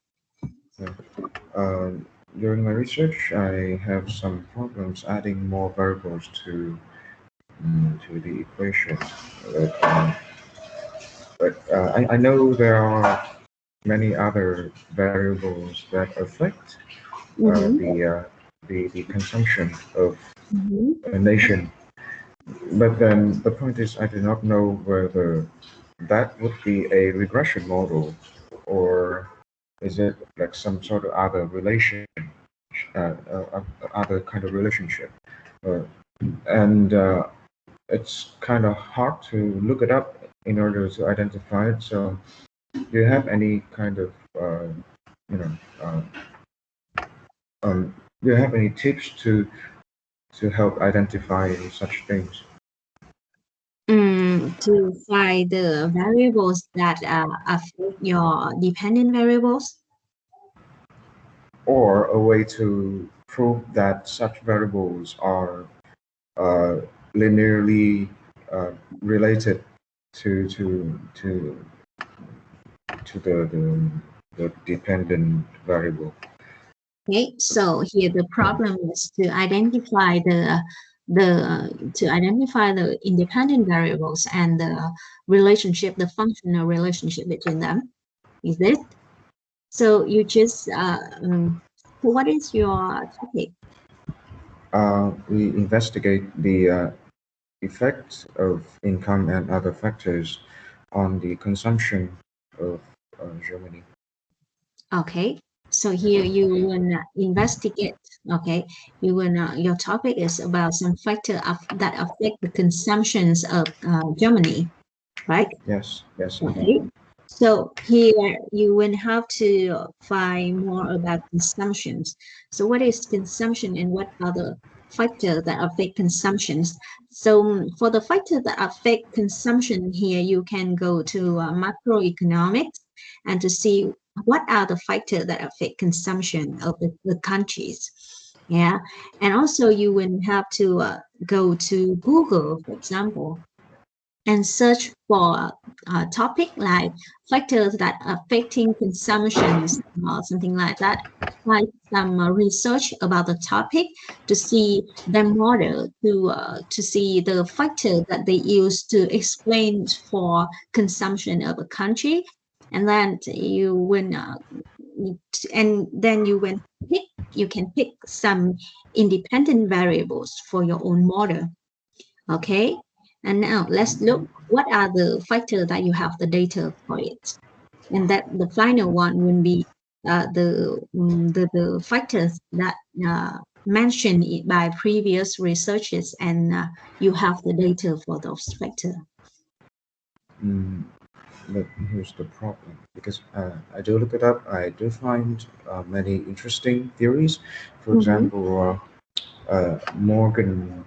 Yeah. During my research, I have some problems adding more variables to the equation. But, I know there are many other variables that affect Mm-hmm. the consumption of Mm-hmm. a nation. But then the point is, I do not know whether that would be a regression model, or is it like some sort of other other kind of relationship. Uh, and It's kind of hard to look it up in order to identify it. So, do you have any kind of, you know, uh, do you have any tips to help identify such things? To find the variables that affect your dependent variables. Or a way to prove that such variables are uh, linearly related to to to to the dependent variable. Okay, so here the problem is to identify the independent variables and the relationship, the functional relationship between them. Is it? So you just so what is your topic? We investigate the effects of income and other factors on the consumption of Germany. Okay, so here you will investigate. Okay, you will. Your topic is about some factor that affect the consumptions of Germany, right? Yes, yes, indeed. Okay. So here you will have to find more about consumptions. So what is consumption and what are the factors that affect consumptions? So for the factors that affect consumption here, you can go to macroeconomics and to see what are the factors that affect consumption of the countries. Yeah. And also you will have to go to Google, for example, and search for a topic like factors that are affecting consumptions or something like that. Like some research about the topic to see their model to see the factor that they use to explain for consumption of a country, and then you will pick you can pick some independent variables for your own model. Okay, and now let's look what are the factors that you have the data for it. And that the final one will be the factors that mentioned by previous researchers, and you have the data for those factors. Mm, but here's the problem, because I do look it up. I do find many interesting theories. For Mm-hmm. example, Morgan,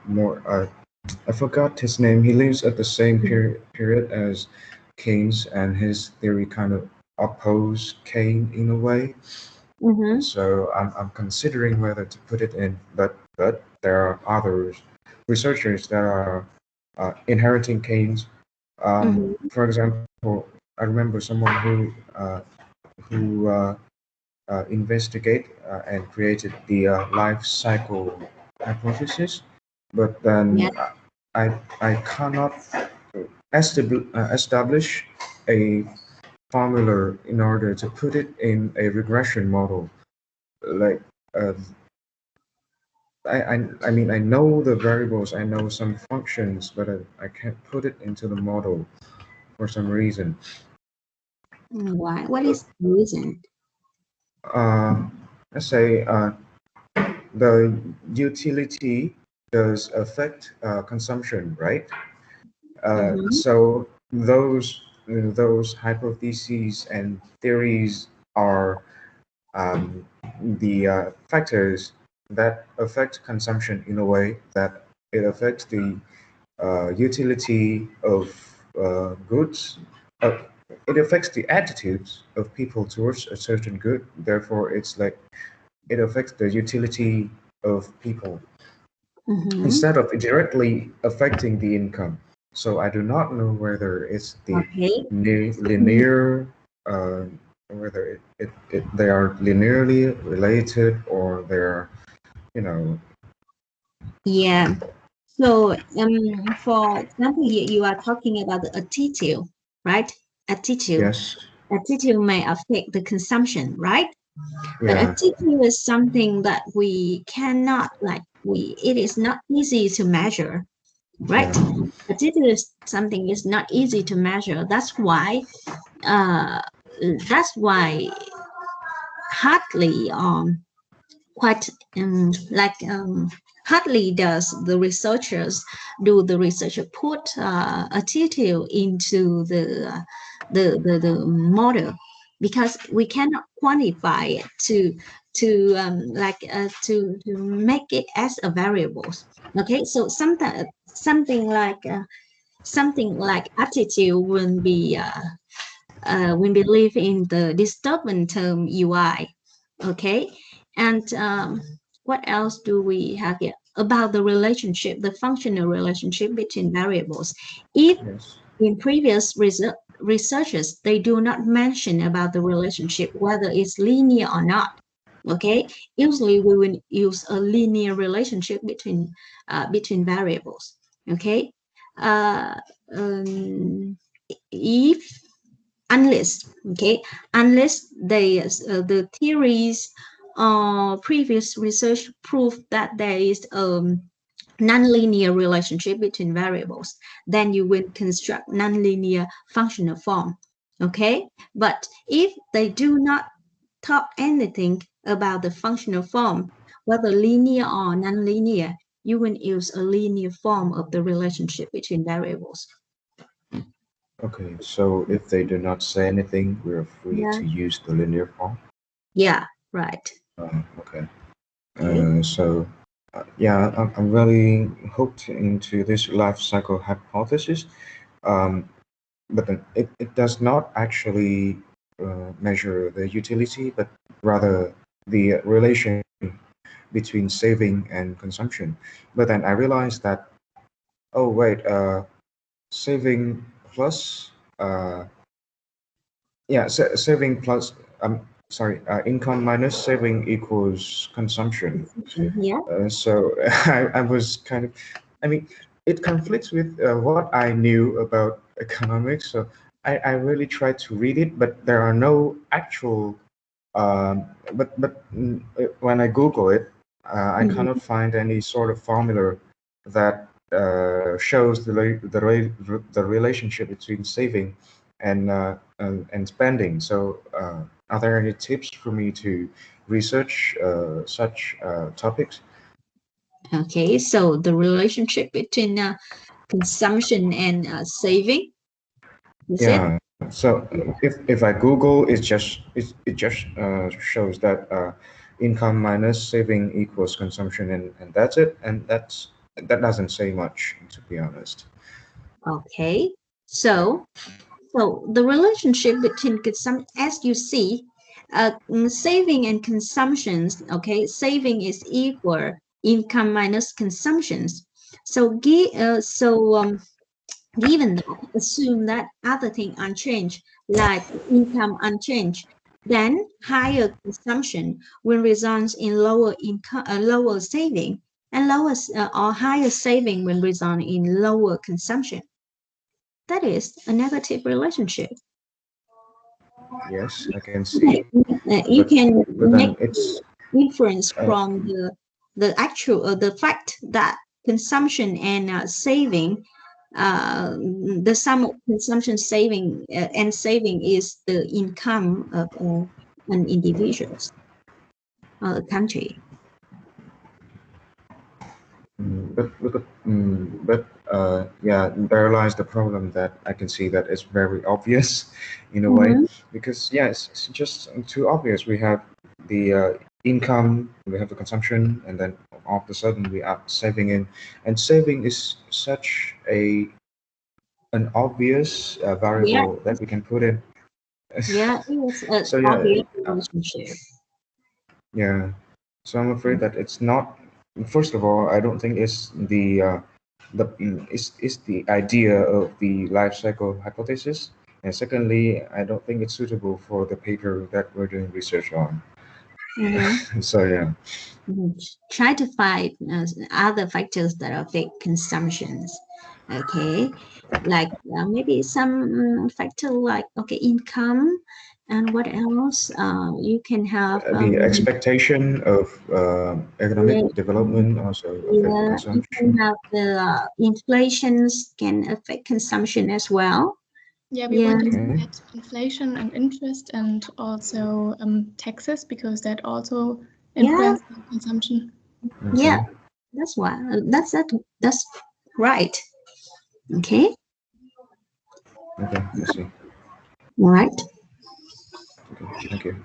more I forgot his name. He lives at the same period as Keynes, and his theory kind of oppose Keynes in a way. Mm-hmm. So I'm considering whether to put it in, but there are other researchers that are inheriting Keynes. Mm-hmm. For example, I remember someone who investigate and created the life cycle hypothesis, but Yeah. then I cannot establish a formula in order to put it in a regression model. Like uh, I mean, I know the variables, I know some functions, but I can't put it into the model for some reason. Why? What is the reason? Uh, let's say the utility does affect consumption, right? Mm-hmm. So those hypotheses and theories are the factors that affect consumption in a way that it affects the utility of goods. Uh, it affects the attitudes of people towards a certain good. Therefore, it's like it affects the utility of people Mm-hmm. instead of directly affecting the income. So I do not know whether it's the Okay. linear, whether they are linearly related or they're, you know, Yeah. So, for example, you are talking about the attitude, right? Attitude. yes, Attitude may affect the consumption, right? But yeah, attitude is something that we cannot it is not easy to measure, right? yeah, Attitude is something is not easy to measure. Uh, that's why hardly quite hardly does the researchers do the researcher put attitude into the model, because we cannot quantify it to make it as a variables. Okay, so something like attitude when we live in the disturbance term UI. Okay, and what else do we have here about the relationship, the functional relationship between variables? If yes, in previous researchers they do not mention about the relationship whether it's linear or not. Okay, usually we will use a linear relationship between variables. Okay, uh, um, if unless okay unless the theories or previous research prove that there is a nonlinear relationship between variables, then you will construct nonlinear functional form. Okay, but if they do not talk anything about the functional form, whether linear or nonlinear, you will use a linear form of the relationship between variables. okay. So if they do not say anything, we're free Yeah, to use the linear form. yeah, right. Okay. Okay. Yeah, I'm really hooked into this life cycle hypothesis. Um, but then it does not actually measure the utility, but rather the relation between saving and consumption. But then I realized that, oh wait, saving plus, uh, yeah, saving plus, sorry, income minus saving equals consumption. Yeah. So I was kind of, I mean, it conflicts with what I knew about economics. So I really tried to read it, but there are no actual. When I Google it, I cannot Mhm. find any sort of formula that shows the relationship between saving and spending. So, are there any tips for me to research such topics? Okay, so the relationship between consumption and saving, is it? Yeah. So if I Google, it just shows that income minus saving equals consumption, and that's it. And that doesn't say much, to be honest. Okay, so the relationship between consumption, as you see, saving and consumptions. Okay, saving is equal income minus consumptions. So given that, assume that other thing unchanged, like income unchanged, then higher consumption will result in lower income, lower saving, and or higher saving will result in lower consumption. That is a negative relationship. Yes, I can see, Okay. You can but make then it's inference uh, from the fact that consumption and saving, uh, the sum of consumption saving and saving is the income of an individuals or a country. yeah, there lies the problem that I can see that it's very obvious in a way Mhm. because yeah, it's just too obvious. We have the income, we have the consumption, and then all of a sudden we are saving in, and saving is such a an obvious Yeah, variable that we can put in. yeah, it's an So yeah, obvious relationship. yeah. So I'm afraid that it's not. First of all, I don't think it's the is the idea of the life cycle hypothesis, and secondly, I don't think it's suitable for the paper that we're doing research on. Mhm. So yeah. Mhm. Try to find other factors that affect consumptions. Okay, like maybe some factor like okay income, and what else? You can have The expectation of economic yeah, development also affect the yeah, you can consumption. have the inflations can affect consumption as well. Yeah, we Yeah, want to Okay. get inflation and interest and also taxes because that also yeah, influence the consumption. yeah. Okay. That's why that's right. Okay, Okay. I see. all right. Okay. Thank you.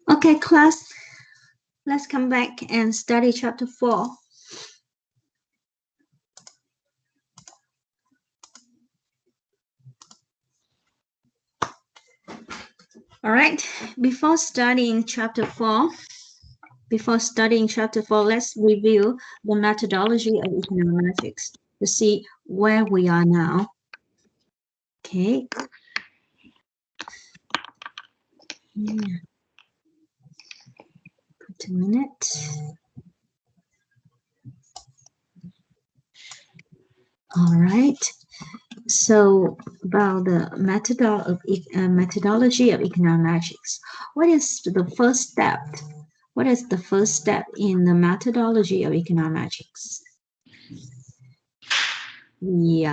Okay, class, let's come back and study chapter 4. All right, before studying chapter 4, let's review the methodology of econometrics to see where we are now. Okay. Yeah. Put a minute. All right. So about the methodology of econometrics, what is the first step? What is the first step in the methodology of econometrics? We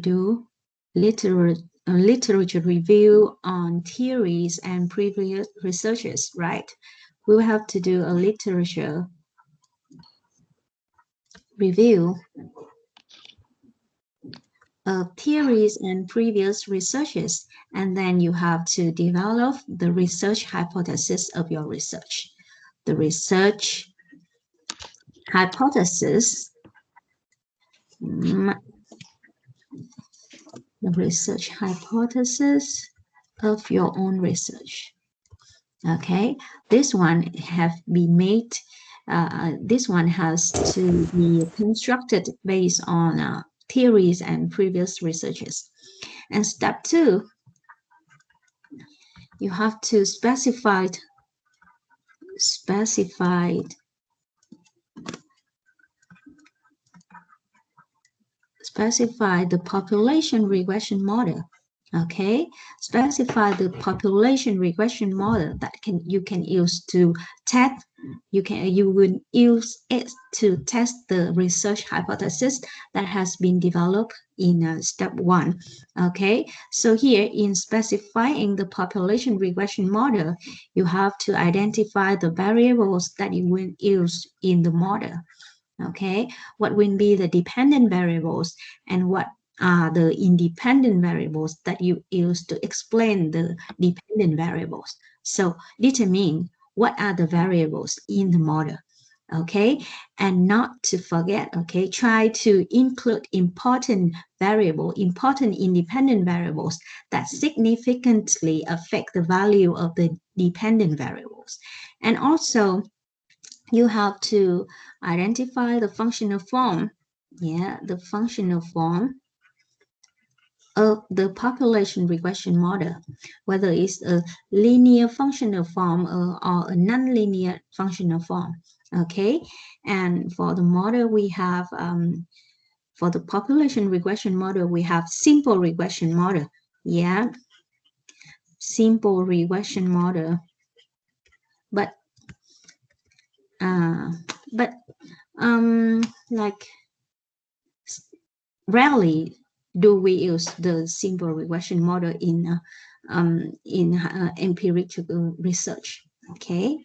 do literature review on theories and previous researches, right? We will have to do a literature review of theories and previous researches, and then you have to develop the research hypothesis of your research. The research hypothesis, of your own research. Okay, this one have been made. This one has to be constructed based on theories and previous researches. And step 2, you have to specify the population regression model. Okay, specify the population regression model that you can use to test. You will use it to test the research hypothesis that has been developed in step 1. Okay, so here in specifying the population regression model, you have to identify the variables that you will use in the model. Okay, what will be the dependent variables and what are the independent variables that you use to explain the dependent variables. So determine what are the variables in the model. Okay, and not to forget, okay, try to include important independent variables that significantly affect the value of the dependent variables. And also you have to identify the functional form, the functional form of the population regression model, whether it's a linear functional form or a non-linear functional form. Okay, and for the model we have, for the population regression model, we have simple regression model. Simple regression model, but like rarely do we use the simple regression model in empirical research. Okay,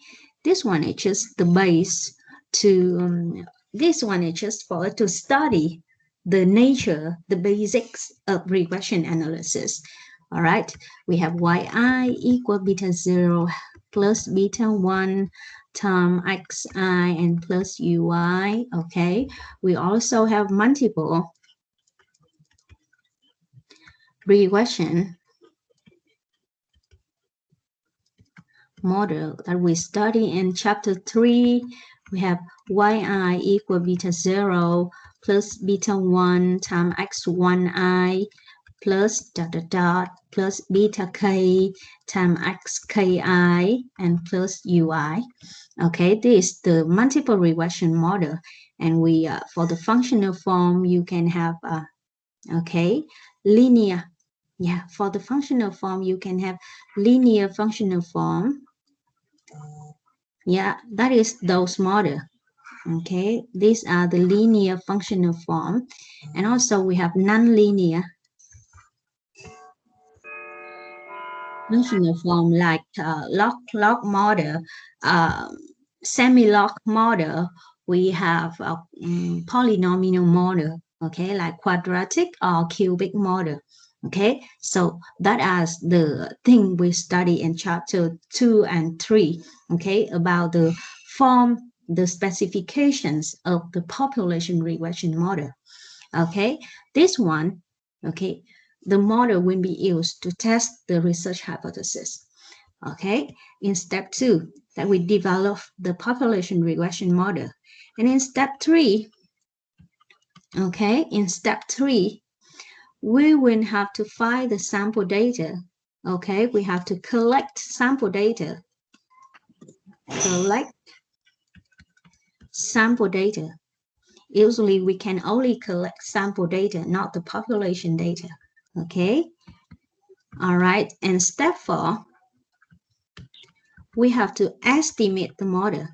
this one is just the base to this one is just for to study the nature, the basics of regression analysis. All right, we have yi equal beta 0 plus beta 1 times xi and plus ui. Okay, we also have multiple regression model that we study in chapter 3. We have yi equal beta 0 plus beta 1 times x1i plus dot dot dot plus beta k times xki and plus ui. Okay, this is the multiple regression model, and we for the functional form you can have okay, linear. For the functional form you can have linear functional form. That is those model. Okay, these are the linear functional form, and also we have non-linear functional form like log model, semi-log model. We have a polynomial model, okay, like quadratic or cubic model. Okay, so that is the thing we study in chapter 2 and 3, okay, about the form, the specifications of the population regression model. Okay, this one, okay, the model will be used to test the research hypothesis. Okay, in step 2, that we develop the population regression model. And in step 3, okay, in step 3, we will have to find the sample data. Okay, we have to collect sample data. Collect sample data. Usually we can only collect sample data, not the population data. Okay. All right. And step 4, we have to estimate the model.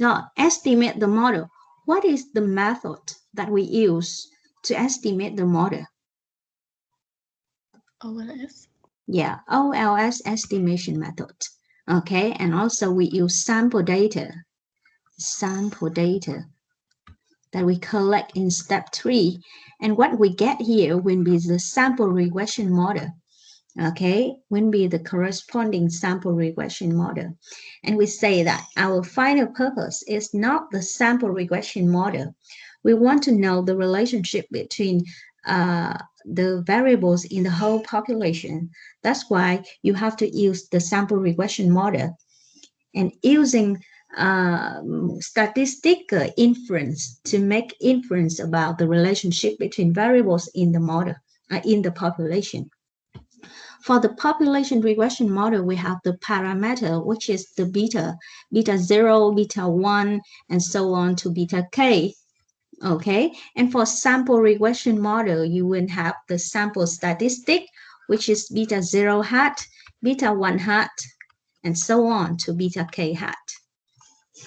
Now, estimate the model. What is the method that we use to estimate the model? OLS. Yeah, OLS estimation method. Okay, and also we use sample data that we collect in step 3. And what we get here will be the sample regression model. Okay, will be the corresponding sample regression model. And we say that our final purpose is not the sample regression model. We want to know the relationship between the variables in the whole population. That's why you have to use the sample regression model. And using statistical inference to make inference about the relationship between variables in the model, in the population. For the population regression model, we have the parameter, which is the beta 0, beta 1, and so on to beta k. Okay, and for sample regression model, you will have the sample statistic, which is beta 0 hat, beta 1 hat, and so on to beta k hat.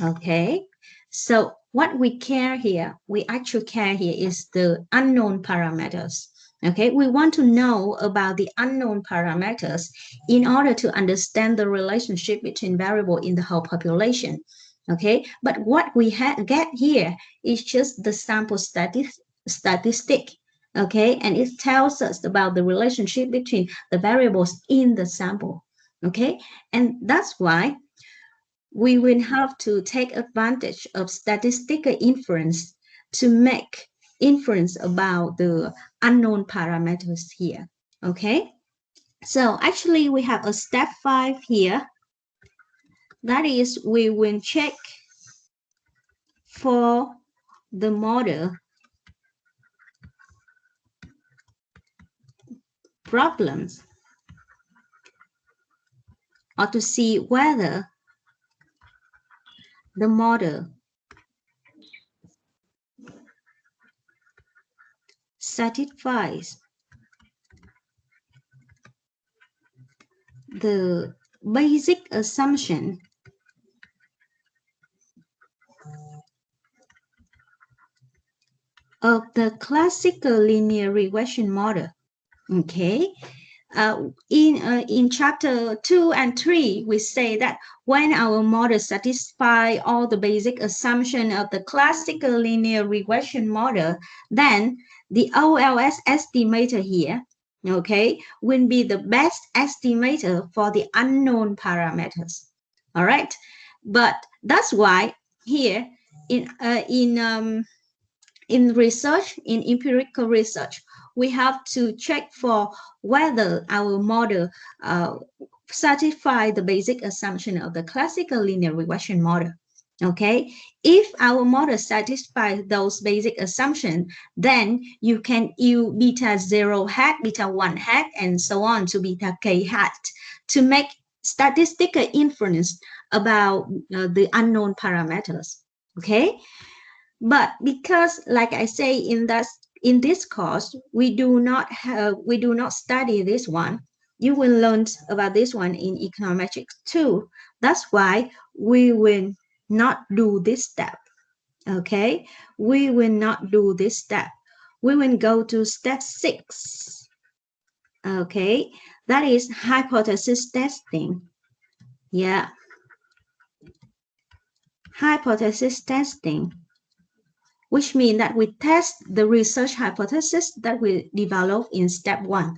Okay, so what we care here, we actually care here is the unknown parameters. Okay, we want to know about the unknown parameters in order to understand the relationship between variable in the whole population. Okay, but what we get here is just the sample statistic. Okay, and it tells us about the relationship between the variables in the sample. Okay, and that's why we will have to take advantage of statistical inference to make inference about the unknown parameters here. Okay, so actually we have a step 5 here. That is, we will check for the model problems, or to see whether the model satisfies the basic assumption of the classical linear regression model. Okay, in chapter 2 and 3, we say that when our model satisfy all the basic assumption of the classical linear regression model, then the OLS estimator here, okay, will be the best estimator for the unknown parameters. All right, but that's why here in research, in empirical research, we have to check for whether our model satisfy the basic assumption of the classical linear regression model. Okay, if our model satisfies those basic assumptions, then you can use beta 0 hat, beta 1 hat, and so on to beta k hat to make statistical inference about the unknown parameters. Okay, but because, like I say, in this course, we do not study this one. You will learn about this one in econometrics too. That's why we will not do this step. Okay, we will not do this step. We will go to step 6. Okay, that is hypothesis testing. Yeah, hypothesis testing. which means that we test the research hypothesis that we develop in step 1.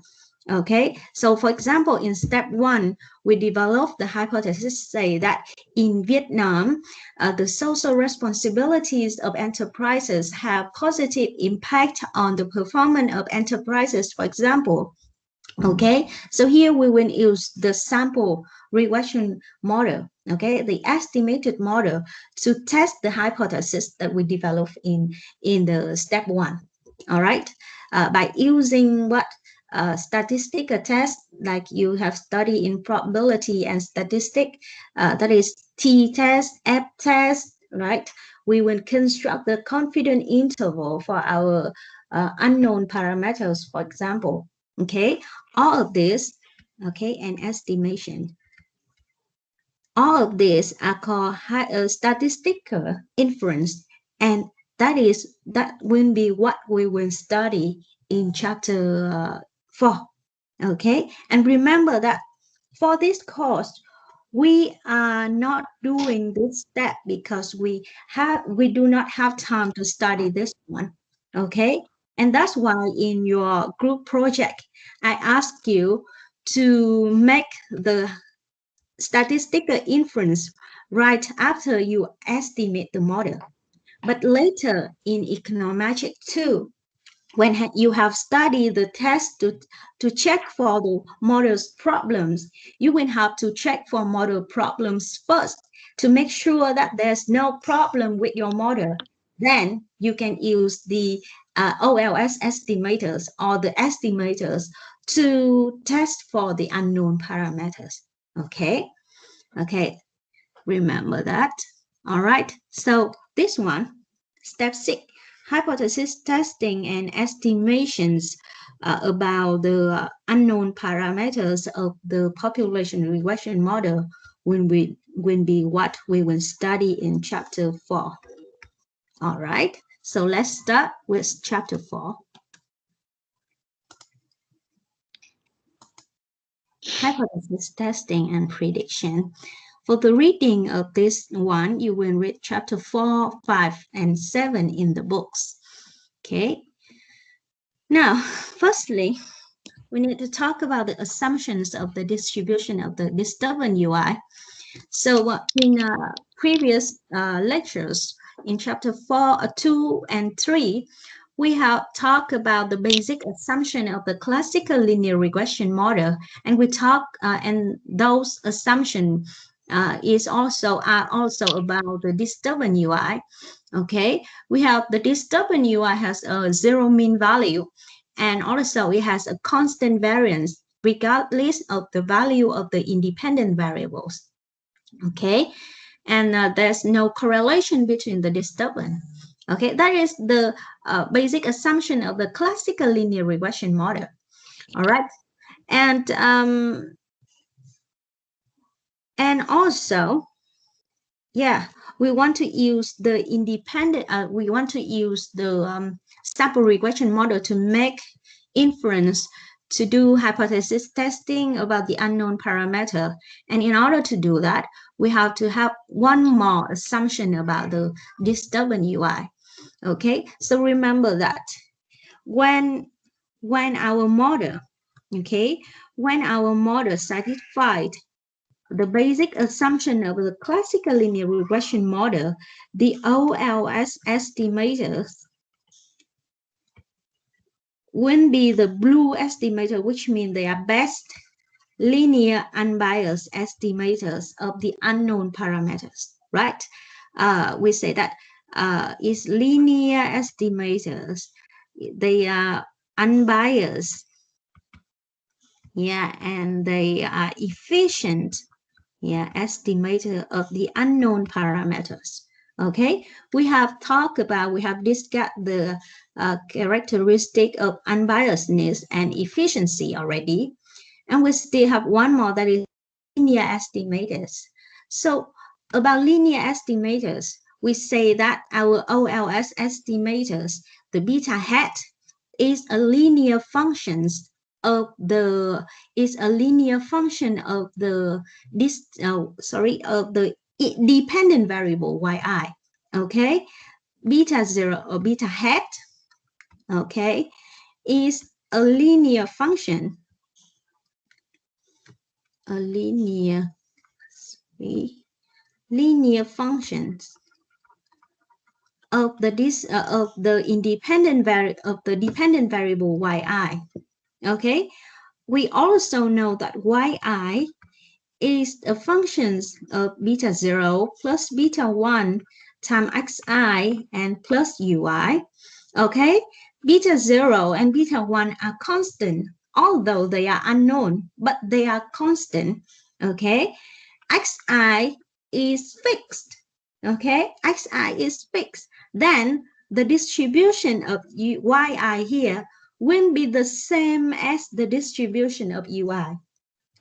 Okay, so for example, in step 1, we develop the hypothesis say that in Vietnam, the social responsibilities of enterprises have positive impact on the performance of enterprises, for example. Okay, so here we will use the sample regression model, okay, the estimated model to test the hypothesis that we develop in the step 1. All right, by using what statistical test like you have studied in probability and statistic, that is t-test, f-test, right? We will construct the confidence interval for our unknown parameters, for example. Okay, all of this, okay, and estimation. All of these are called statistical inference, and that will be what we will study in chapter 4. Okay, and remember that for this course, we are not doing this step because we do not have time to study this one. Okay, and that's why in your group project, I ask you to make the statistical inference right after you estimate the model. But later in Econometric 2, when you have studied the test to check for the model's problems, you will have to check for model problems first to make sure that there's no problem with your model. Then you can use the OLS estimators or the estimators to test for the unknown parameters. Okay, remember that. All right, so this one, step 6, hypothesis testing and estimations about the unknown parameters of the population regression model will be what we will study in chapter 4. All right, so let's start with chapter 4. Hypothesis testing and prediction. For the reading of this one, you will read chapter 4, 5, and 7 in the books. Okay. Now, firstly, we need to talk about the assumptions of the distribution of the disturbance UI. So in previous lectures, in chapter 4, 2, and 3, we have talked about the basic assumption of the classical linear regression model, and we talk and those assumptions are also about the disturbance UI. Okay, we have the disturbance UI has a zero mean value, and also it has a constant variance regardless of the value of the independent variables. Okay, and there's no correlation between the disturbance. Okay, that is the basic assumption of the classical linear regression model. All right, and also, yeah, we want to use the independent. We want to use the sample regression model to make inference to do hypothesis testing about the unknown parameter. And in order to do that, we have to have one more assumption about the disturbance UI. Okay, so remember that when our model, okay, when our model satisfied the basic assumption of the classical linear regression model, the OLS estimators will be the blue estimator, which means they are best linear unbiased estimators of the unknown parameters, right? We say that is linear estimators. They are unbiased, yeah, and they are efficient, yeah, estimator of the unknown parameters. Okay, we have discussed the characteristic of unbiasedness and efficiency already, and we still have one more, that is linear estimators. So about linear estimators, we say that our OLS estimators, the beta hat, is a linear function of the dependent variable yi. Okay, beta 0 or beta hat, okay, is a linear function, a linear functions of the dependent variable yi. Okay, we also know that yi is a function of beta 0 plus beta 1 times xi and plus ui. Okay, beta 0 and beta 1 are constant, although they are unknown, but they are constant. Okay, xi is fixed. Okay, xi is fixed. Then the distribution of yi here will be the same as the distribution of ui.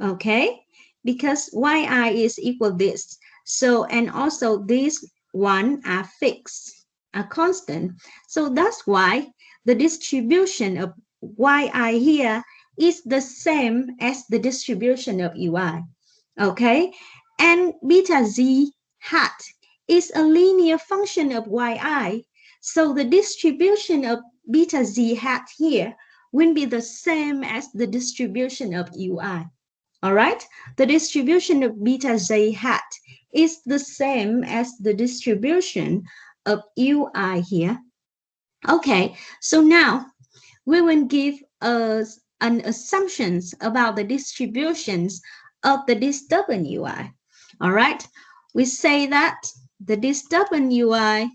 Okay, because yi is equal this. So, and also these one are fixed, are constant. So that's why the distribution of yi here is the same as the distribution of ui. Okay, and beta z hat is a linear function of yi. So the distribution of beta z hat here will be the same as the distribution of ui. All right, the distribution of beta z hat is the same as the distribution of ui here. Okay, so now we will give us an assumptions about the distributions of the disturbance ui. All right, we say that the disturbance ui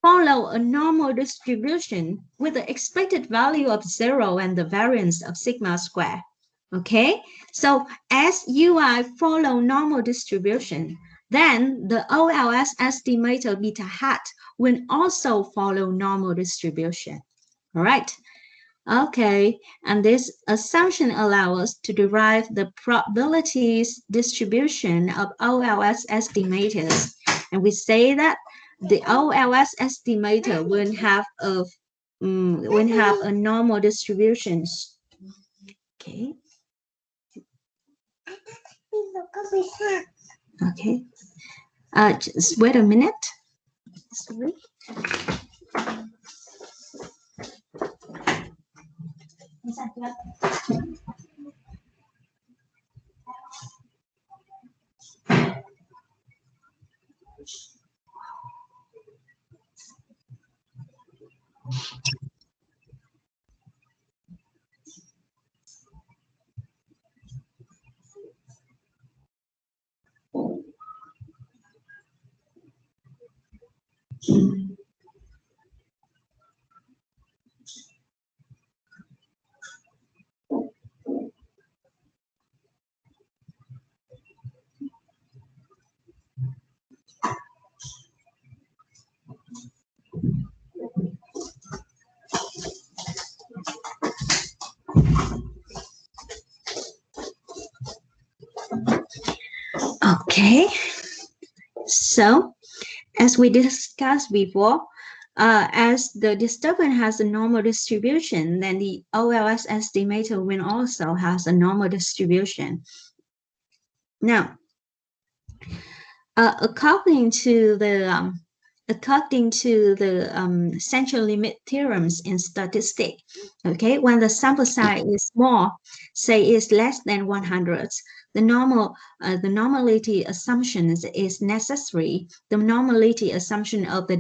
follow a normal distribution with the expected value of 0 and the variance of sigma square. Okay, so as ui follow normal distribution, then the OLS estimator beta hat will also follow normal distribution. All right. Okay, and this assumption allows us to derive the probabilities distribution of OLS estimators. And we say that the OLS estimator will have a normal distributions. Okay. Okay. Just wait a minute. Sorry. Okay, so as we discussed before, as the disturbance has a normal distribution, then the OLS estimator will also has a normal distribution. Now, according to the central limit theorems in statistics, okay, when the sample size is small, say is less than 100, the normality assumption is necessary. The normality assumption of the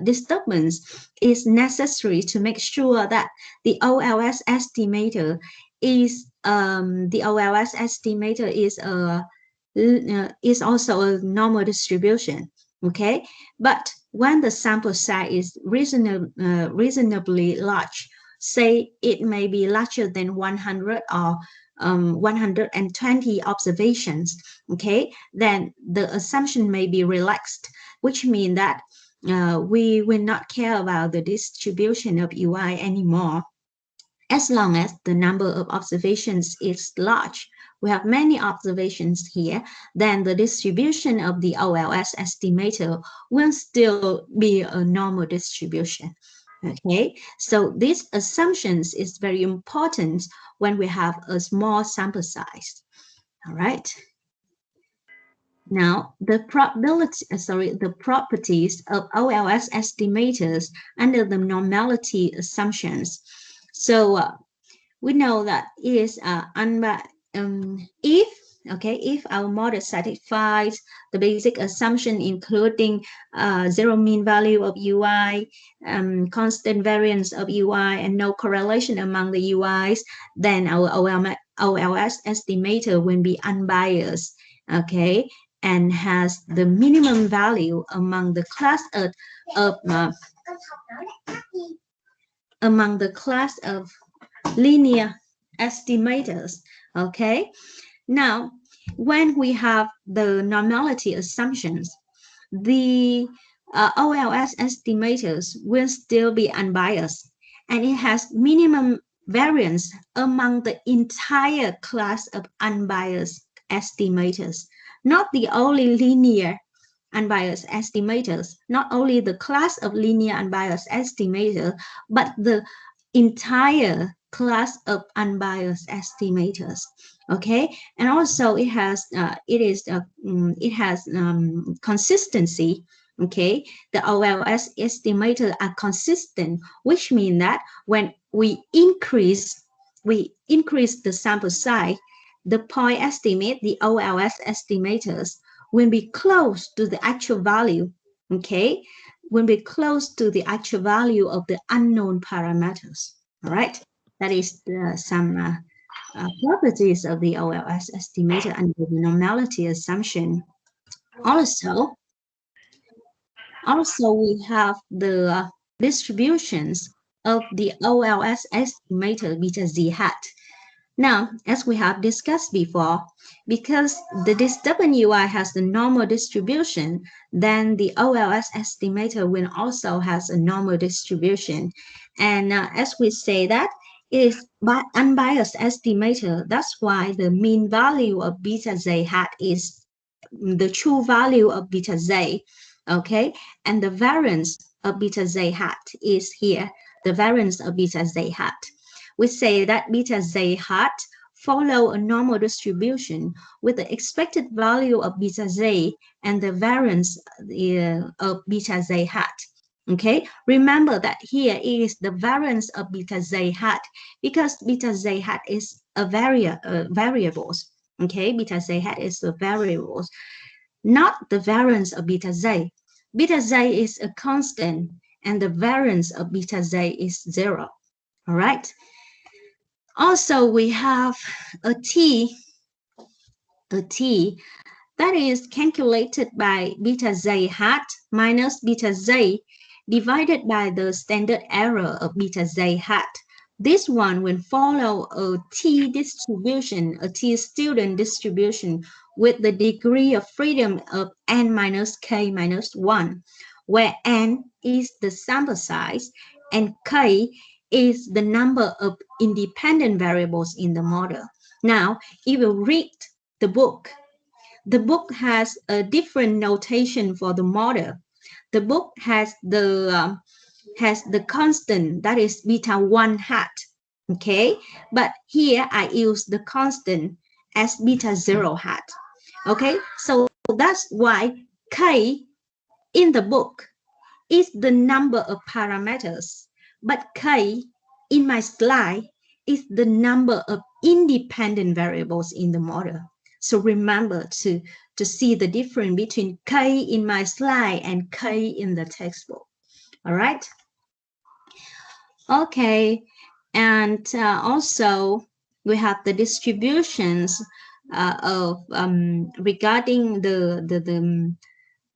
disturbance is necessary to make sure that the OLS estimator is is also a normal distribution. Okay, but when the sample size is reasonably large, say it may be larger than 100 or 120 observations, okay, then the assumption may be relaxed, which means that we will not care about the distribution of UI anymore. As long as the number of observations is large, we have many observations here, then the distribution of the OLS estimator will still be a normal distribution. Okay, so these assumptions is very important when we have a small sample size. All right. Now, the properties of OLS estimators under the normality assumptions. So we know that it is if our model satisfies the basic assumption, including zero mean value of UI, constant variance of UI, and no correlation among the UIs, then our OLS estimator will be unbiased, okay, and has the minimum value among the class of linear estimators. Okay, now when we have the normality assumptions, the OLS estimators will still be unbiased, and it has minimum variance among the entire class of unbiased estimators, not the only linear unbiased estimators, not only the class of linear unbiased estimators, but the entire class of unbiased estimators. Okay, and also it has consistency. Okay, the OLS estimators are consistent, which means that when we increase the sample size, the point estimate, the OLS estimators, will be close to the actual value. Okay, will be close to the actual value of the unknown parameters. All right, that is some properties of the OLS estimator under the normality assumption. Also, we have the distributions of the OLS estimator beta z hat. Now, as we have discussed before, because the WI has the normal distribution, then the OLS estimator will also has a normal distribution. And as we say that, it is unbiased estimator. That's why the mean value of beta z hat is the true value of beta z, okay? And the variance of beta z hat is here, the variance of beta z hat. We say that beta z hat follow a normal distribution with the expected value of beta z and the variance of beta z hat. Okay, remember that here is the variance of beta z hat because beta z hat is a variables. Okay, beta z hat is the variables, not the variance of beta z. Beta z is a constant and the variance of beta z is 0. All right. Also, we have a t that is calculated by beta z hat minus beta z divided by the standard error of beta z hat. This one will follow a t distribution, a t student distribution with the degree of freedom of n minus k minus 1, where n is the sample size and k is the number of independent variables in the model. Now, if you read the book has a different notation for the model. The book has the constant that is beta 1 hat, okay? But here I use the constant as beta 0 hat, okay? So that's why k in the book is the number of parameters, but k in my slide is the number of independent variables in the model. So remember to see the difference between k in my slide and k in the textbook. All right. Okay, and also we have the distributions of regarding the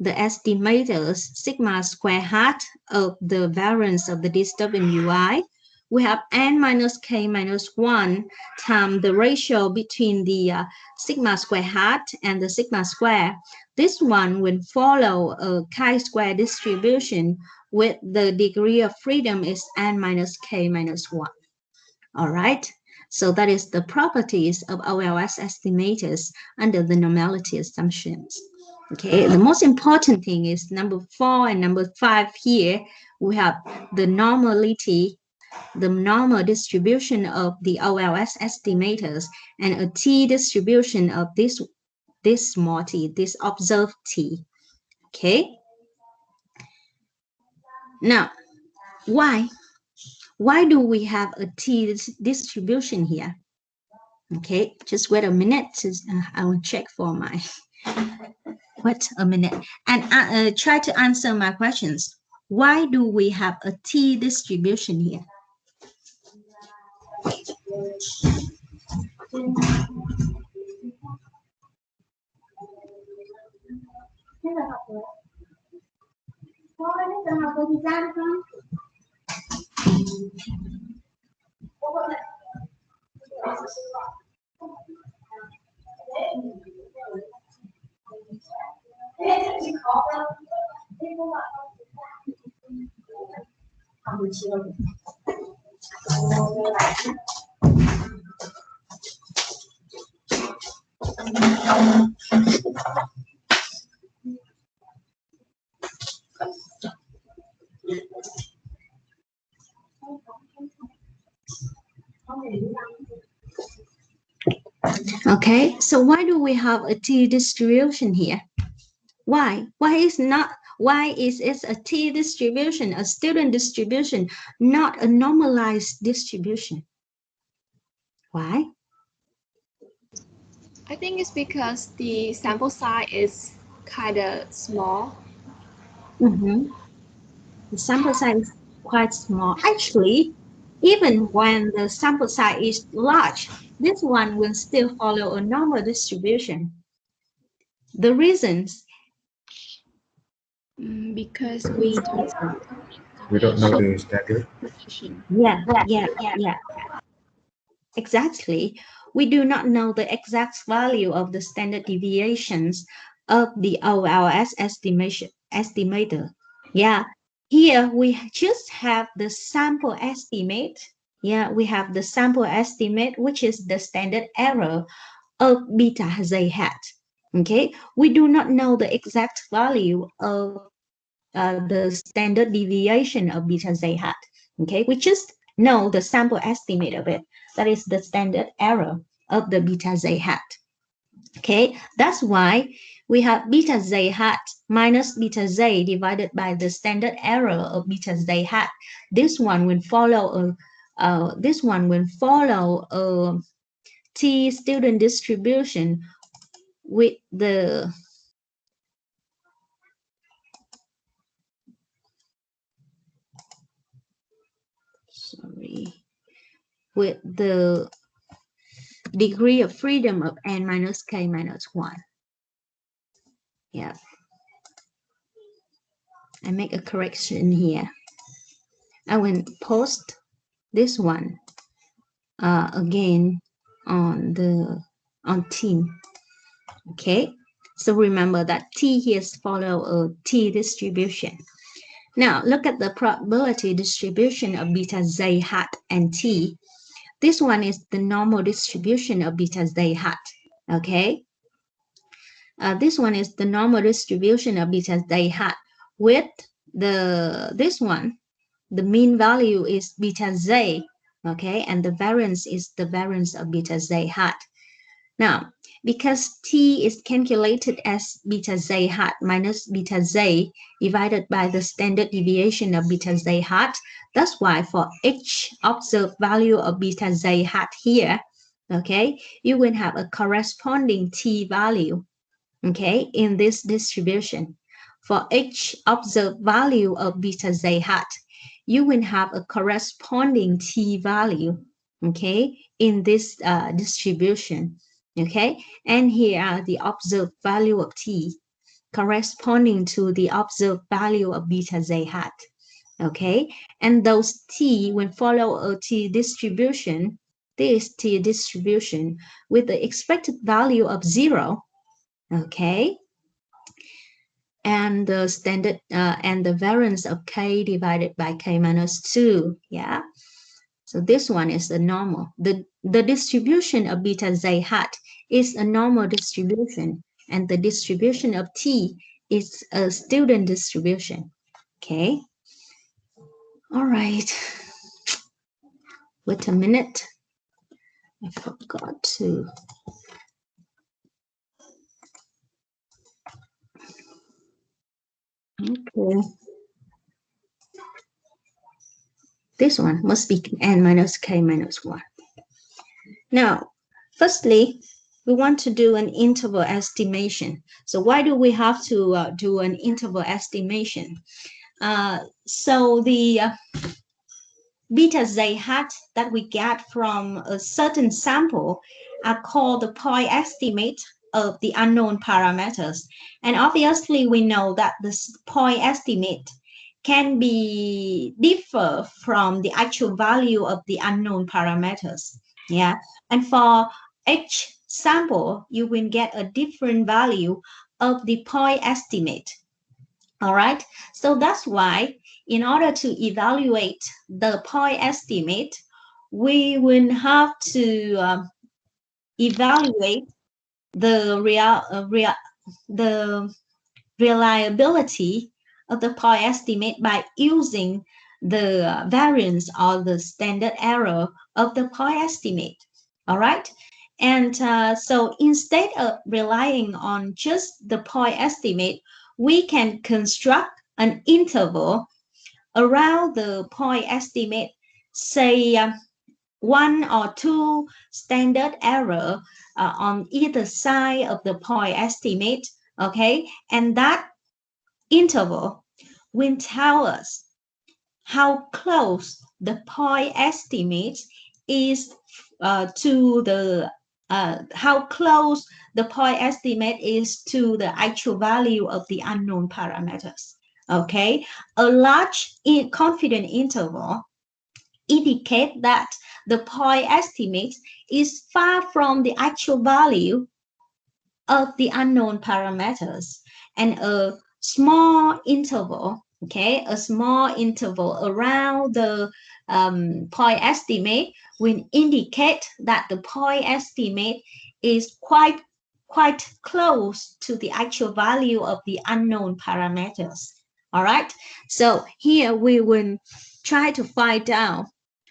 estimators sigma square hat of the variance of the DWI. We have n minus k minus 1 times the ratio between the sigma square hat and the sigma square. This one will follow a chi-square distribution with the degree of freedom is n minus k minus 1. All right. So that is the properties of OLS estimators under the normality assumptions. Okay, the most important thing is number 4 and number 5 here. We have the normality, the normal distribution of the OLS estimators and a t distribution of this this small t, this observed t. Okay. Now, why do we have a t distribution here? Okay, just wait a minute. I will check for my. Wait a minute and try to answer my questions. Why do we have a t distribution here? Okay, so why do we have a t distribution here? Why is it a t distribution, a student distribution, not a normalized distribution? Why? I think it's because the sample size is kind of small. The sample size is quite small. Actually, even when the sample size is large, this one will still follow a normal distribution. The reasons? Because we don't know the standard. Yeah. Exactly. We do not know the exact value of the standard deviations of the OLS estimator. Yeah, here we just have the sample estimate. Yeah, we have the sample estimate, which is the standard error of beta z hat. Okay, we do not know the exact value of the standard deviation of beta z hat. Okay, we just know the sample estimate of it. That is the standard error of the beta z hat. Okay, that's why we have beta z hat minus beta z divided by the standard error of beta z hat. This one will follow a t student distribution with the degree of freedom of n minus k minus 1. Yeah. I make a correction here. I will post this one again on team. Okay. So remember that t here follow a t distribution. Now look at the probability distribution of beta z hat and t. This one is the normal distribution of beta z hat. Okay. This one is the normal distribution of beta z hat with this one, the mean value is beta z, okay, and the variance is the variance of beta z hat. Now, because t is calculated as beta z hat minus beta z divided by the standard deviation of beta z hat, that's why for each observed value of beta z hat here, okay, you will have a corresponding t value, okay, in this distribution. For each observed value of beta z hat, you will have a corresponding t value, okay, in this distribution, okay? And here are the observed value of t corresponding to the observed value of beta z hat, okay? And those t will follow a t distribution, this t distribution with the expected value of 0, okay? And the standard and the variance of k divided by k minus 2. Yeah. So this one is the normal. The distribution of beta z hat is a normal distribution, and the distribution of t is a student distribution. Okay. All right. Wait a minute. I forgot to. Okay. This one must be n minus k minus 1. Now, firstly, we want to do an interval estimation. So why do we have to do an interval estimation? So the beta z hat that we get from a certain sample are called the point estimate of the unknown parameters. And obviously, we know that this point estimate can be differ from the actual value of the unknown parameters. Yeah, and for each sample, you will get a different value of the point estimate. All right, so that's why in order to evaluate the point estimate, we will have to evaluate the the reliability of the point estimate by using the variance or the standard error of the point estimate. All right. And so instead of relying on just the point estimate, we can construct an interval around the point estimate, say 1 or 2 standard error on either side of the point estimate. Okay. And that interval will tell us how close the point estimate is to the how close the point estimate is to the actual value of the unknown parameters. Okay, a large confidence interval indicate that the point estimate is far from the actual value of the unknown parameters, and a small interval, okay, a small interval around the point estimate will indicate that the point estimate is quite close to the actual value of the unknown parameters. All right, so here we will try to find out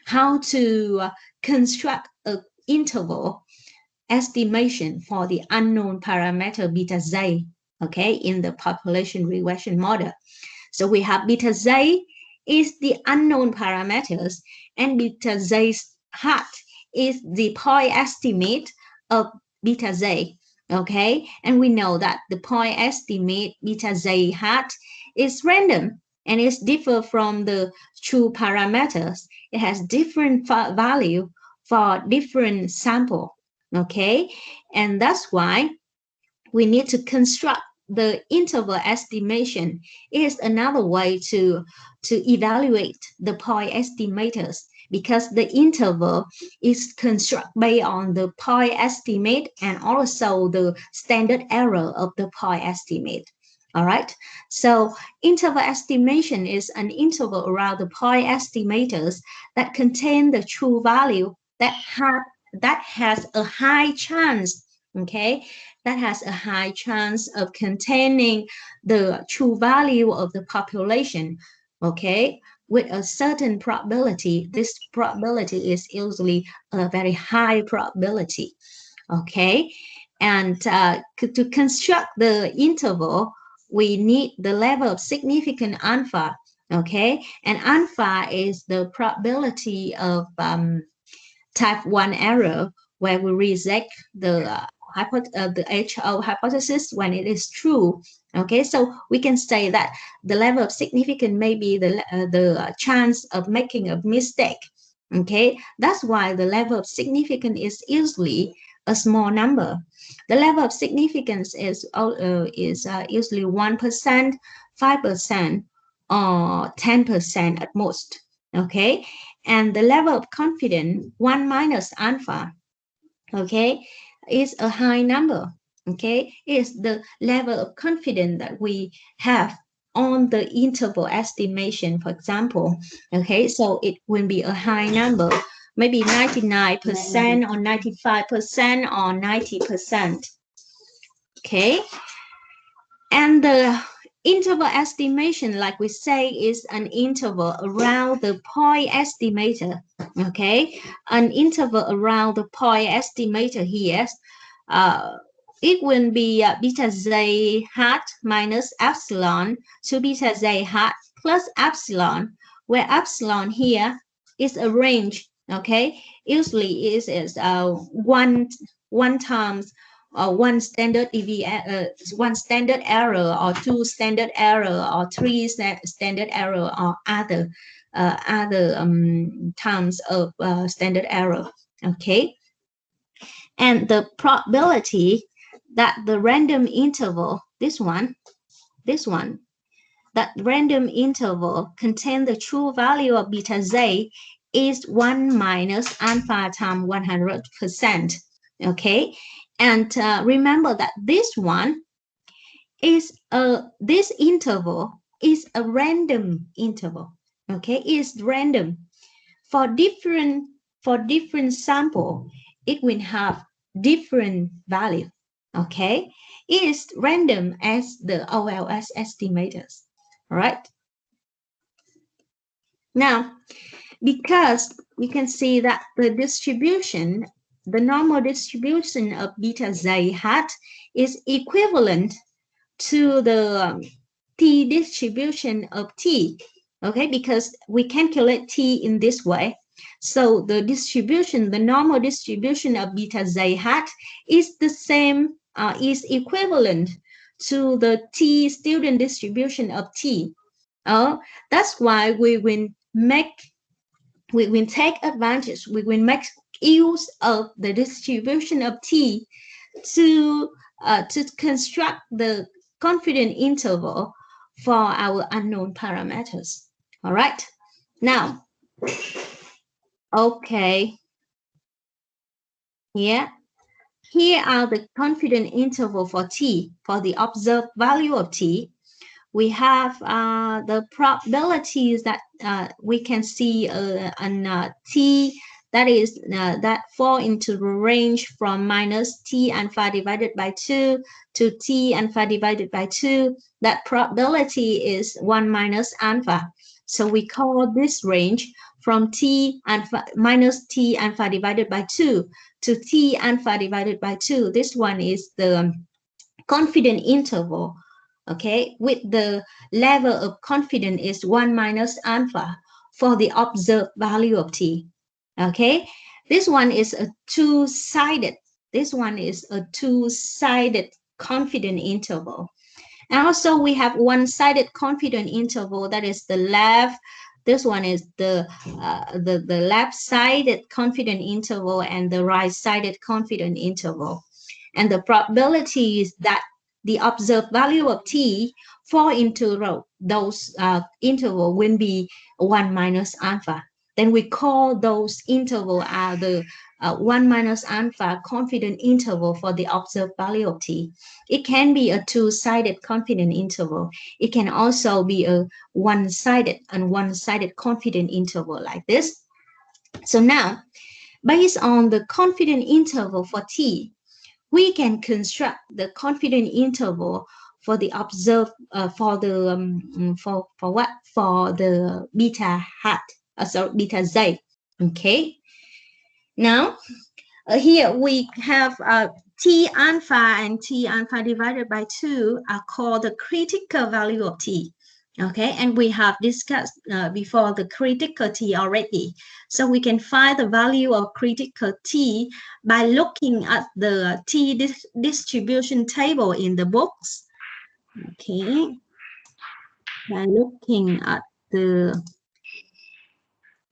how to construct an interval estimation for the unknown parameter beta z, okay, in the population regression model. So we have beta z is the unknown parameters, and beta z hat is the point estimate of beta z, okay? And we know that the point estimate beta z hat is random and is different from the true parameters. It has different value for different sample. Okay, and that's why we need to construct the interval estimation. Is another way to evaluate the point estimators, because the interval is constructed based on the point estimate and also the standard error of the point estimate. All right, so interval estimation is an interval around the point estimators that contain the true value that has a high chance, okay, that has a high chance of containing the true value of the population, okay, with a certain probability. This probability is usually a very high probability, okay, and to construct the interval, we need the level of significance alpha, okay, and alpha is the probability of type 1 error, where we reject the HO hypothesis when it is true. Okay, so we can say that the level of significance may be the chance of making a mistake. Okay, that's why the level of significance is usually a small number. The level of significance is usually 1%, 5%, or 10% at most. Okay, and the level of confidence 1 minus alpha, okay, is a high number. Okay, is the level of confidence that we have on the interval estimation, for example. Okay, so it will be a high number, maybe 99% or 95% or 90%. Okay, and the interval estimation, like we say, is an interval around the point estimator. Okay, an interval around the point estimator here it will be beta z hat minus epsilon to beta z hat plus epsilon, where epsilon here is a range. Okay, usually it is one times one standard one standard error, or two standard error, or three standard error, or other terms of standard error. Okay, and the probability that the random interval, this one, that random interval contain the true value of beta z is 1 minus alpha times 100%. Okay, and remember that this one is this interval is a random interval. Okay, is random for different sample. It will have different value. Okay, it is random as the OLS estimators. All right. Now, because we can see that the distribution, the normal distribution of beta z hat is equivalent to the t distribution of t. Okay, because we calculate t in this way. So the distribution, the normal distribution of beta z hat is the same, is equivalent to the t student distribution of t. That's why we will take advantage, we will make use of the distribution of t to construct the confidence interval for our unknown parameters. All right. Now, okay. Yeah. Here are the confidence interval for t, for the observed value of t. We have the probabilities that we can see on t, that is that fall into the range from minus t alpha divided by 2 to t alpha divided by 2. That probability is 1 minus alpha. So we call this range from t alpha minus t alpha divided by 2 to t alpha divided by 2. This one is the confidence interval. Okay, with the level of confidence is 1 minus alpha for the observed value of t. Okay, this one is a two-sided. This one is a two-sided confidence interval. And also we have one-sided confidence interval, that is the left. This one is the left-sided confidence interval and the right-sided confidence interval. And the probability is that the observed value of t fall into those interval will be 1 minus alpha. Then we call those interval the 1 minus alpha confidence interval for the observed value of t. It can be a two-sided confidence interval. It can also be a one-sided confidence interval like this. So now, based on the confidence interval for t, we can construct the confidence interval for the observed for the beta hat, beta z. Okay. Now here we have t alpha and t alpha divided by 2 are called the critical value of t. Okay, and we have discussed before the critical t already. So we can find the value of critical t by looking at the t distribution table in the books. Okay, by looking at the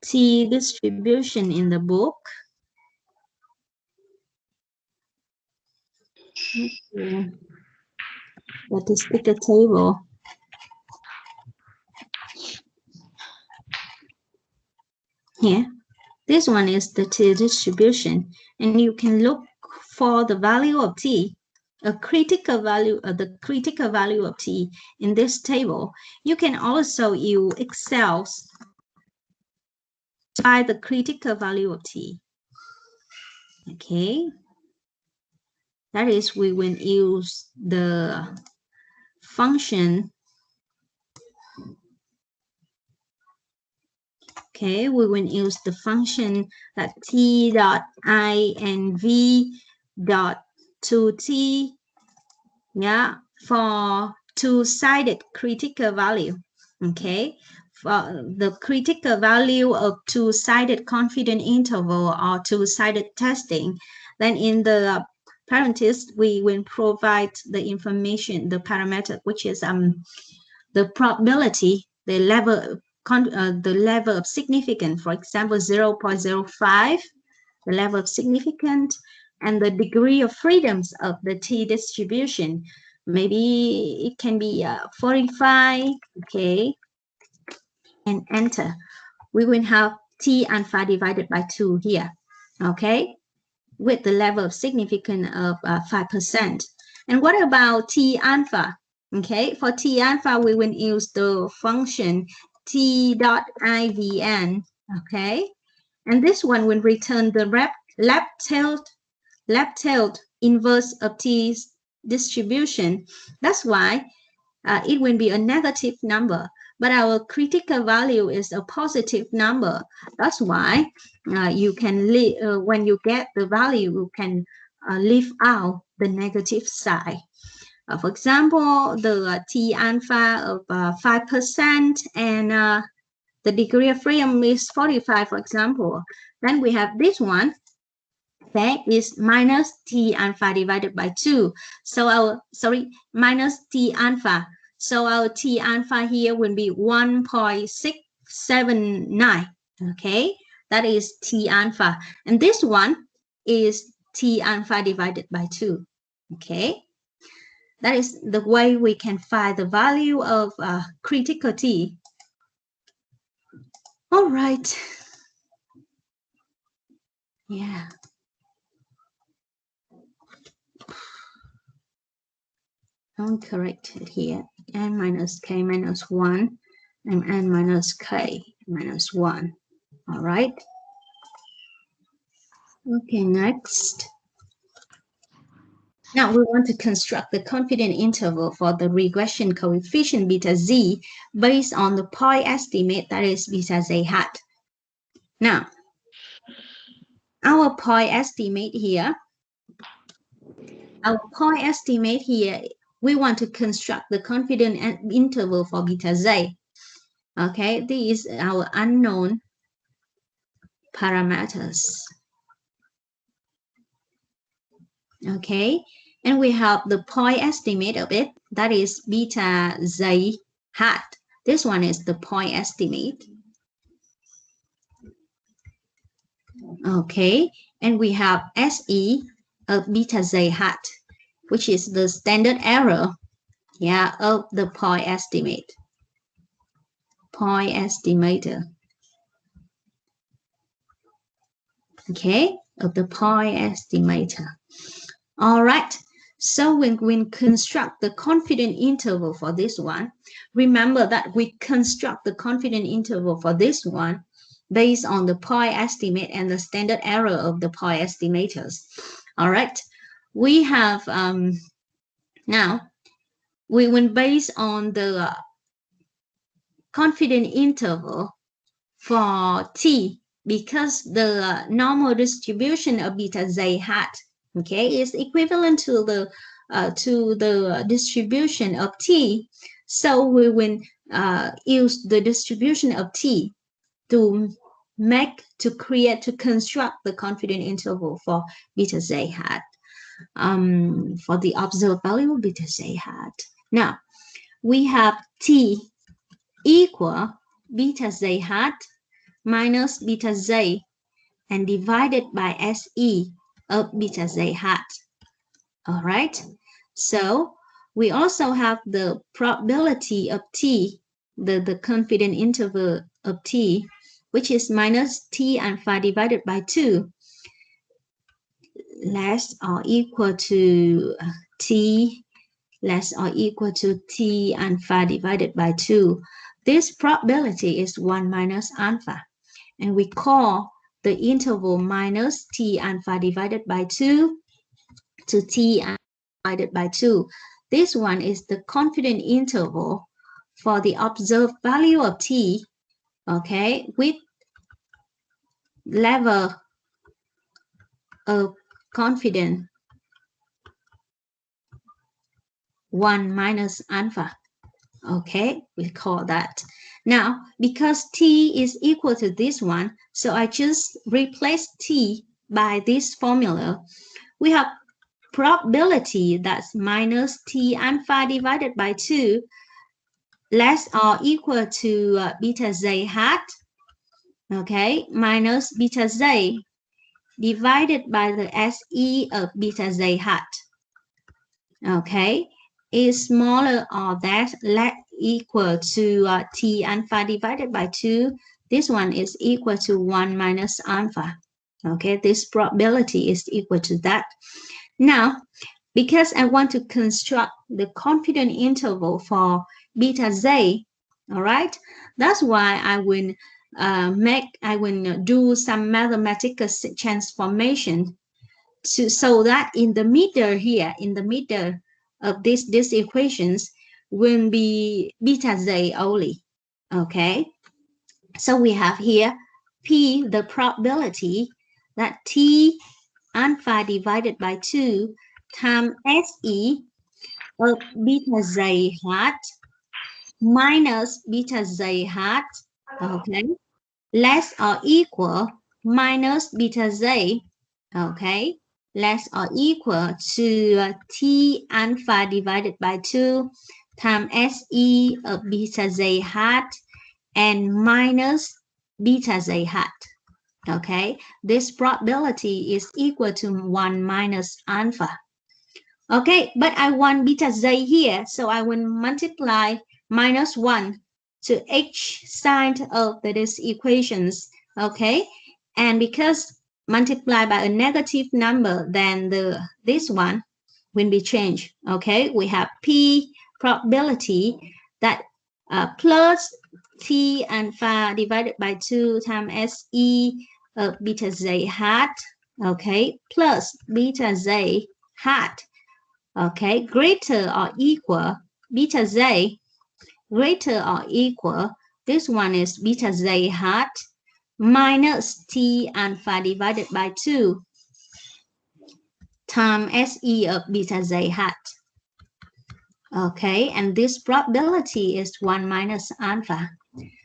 t distribution in the book. Okay. Statistical table. Here, this one is the t distribution, and you can look for the value of t, a critical value, the critical value of t in this table. You can also use Excel to find the critical value of t. Okay, that is, we will use the function. Okay, we will use the function that t dot I and v dot 2t yeah, for two-sided critical value. Okay, for the critical value of two-sided confidence interval or two-sided testing, then in the parentheses we will provide the information, the parameter, which is the probability, the level of significance. For example, 0.05, the level of significance, and the degree of freedoms of the t distribution. Maybe it can be 45. Okay, and enter. We will have t alpha divided by 2 here. Okay, with the level of significance of 5%. And what about t alpha? Okay, for t alpha, we will use the function t dot ivn. Okay, and this one will return the left-tailed inverse of t distribution. That's why it will be a negative number, but our critical value is a positive number. That's why you can when you get the value, you can leave out the negative side. For example, the t alpha of 5% and the degree of freedom is 45, for example. Then we have this one. That is minus t alpha divided by 2. So minus t alpha. So our t alpha here will be 1.679. Okay, that is t alpha. And this one is t alpha divided by 2. Okay, that is the way we can find the value of critical t. All right. Yeah. Don't correct it here. N minus k minus 1 and n minus k minus 1. All right. Okay, next. Now we want to construct the confidence interval for the regression coefficient beta z based on the point estimate, that is beta z hat. Now, our point estimate here, we want to construct the confidence interval for beta z. Okay, these are our unknown parameters. Okay, and we have the point estimate of it, that is beta z hat. This one is the point estimate. Okay, and we have SE of beta z hat, which is the standard error, yeah, of the point estimate. Point estimator. Okay, of the point estimator. All right, so when we construct the confidence interval for this one, remember that we construct the confidence interval for this one based on the point estimate and the standard error of the point estimators. All right, we have now we will base on the confidence interval for t, because the normal distribution of beta z hat, okay, is equivalent to the distribution of t. So we will use the distribution of t to construct the confidence interval for beta z hat, for the observed value of beta z hat. Now we have t equal beta z hat minus beta z and divided by SE of beta z hat. All right, so we also have the probability of t, the confidence interval of t, which is minus t alpha divided by 2, less or equal to t less or equal to t alpha divided by 2. This probability is 1 minus alpha, and we call the interval minus t alpha divided by 2 to t divided by 2. This one is the confidence interval for the observed value of t, okay, with level of confidence 1 minus alpha. Okay, we call that. Now, because t is equal to this one, so I just replace t by this formula. We have probability that's minus t alpha divided by 2 less or equal to beta z hat, okay, minus beta z divided by the SE of beta z hat, okay, is smaller or that less equal to t alpha divided by 2. This one is equal to 1 minus alpha. Okay, this probability is equal to that. Now, because I want to construct the confidence interval for beta z, all right, that's why I will do some mathematical transformation so that in the middle here, in the middle of these equations will be beta z only. Okay, so we have here p, the probability that t alpha divided by 2 times SE of beta z hat minus beta z hat, okay, less or equal minus beta z, okay, less or equal to t alpha divided by 2 times SE of beta z hat and minus beta z hat. Okay, this probability is equal to 1 minus alpha. Okay, but I want beta z here, so I will multiply minus 1 to each side of these equations. Okay, and because multiplied by a negative number, then this one will be changed. Okay, we have p probability that plus t alpha divided by 2 times SE of beta z hat, okay, plus beta z hat, okay, greater or equal beta z greater or equal, this one is beta z hat minus t alpha divided by 2 times SE of beta z hat. Okay, and this probability is 1 minus alpha.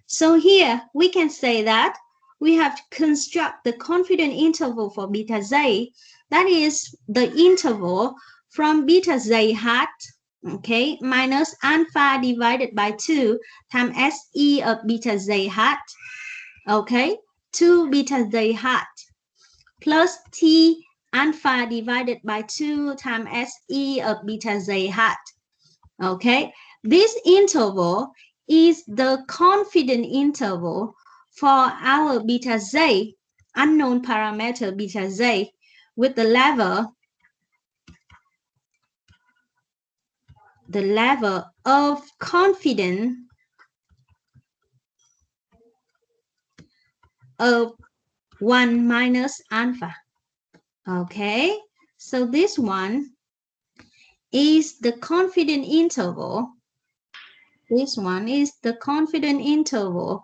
So here we can say that we have to construct the confidence interval for beta z, that is the interval from beta z hat, okay, minus alpha divided by 2 times SE of beta z hat, okay, to beta z hat, plus t alpha divided by 2 times SE of beta z hat. Okay, this interval is the confidence interval for our beta z, unknown parameter beta z, with the level of confidence of 1 minus alpha. Okay, so this one is the confidence interval. This one is the confidence interval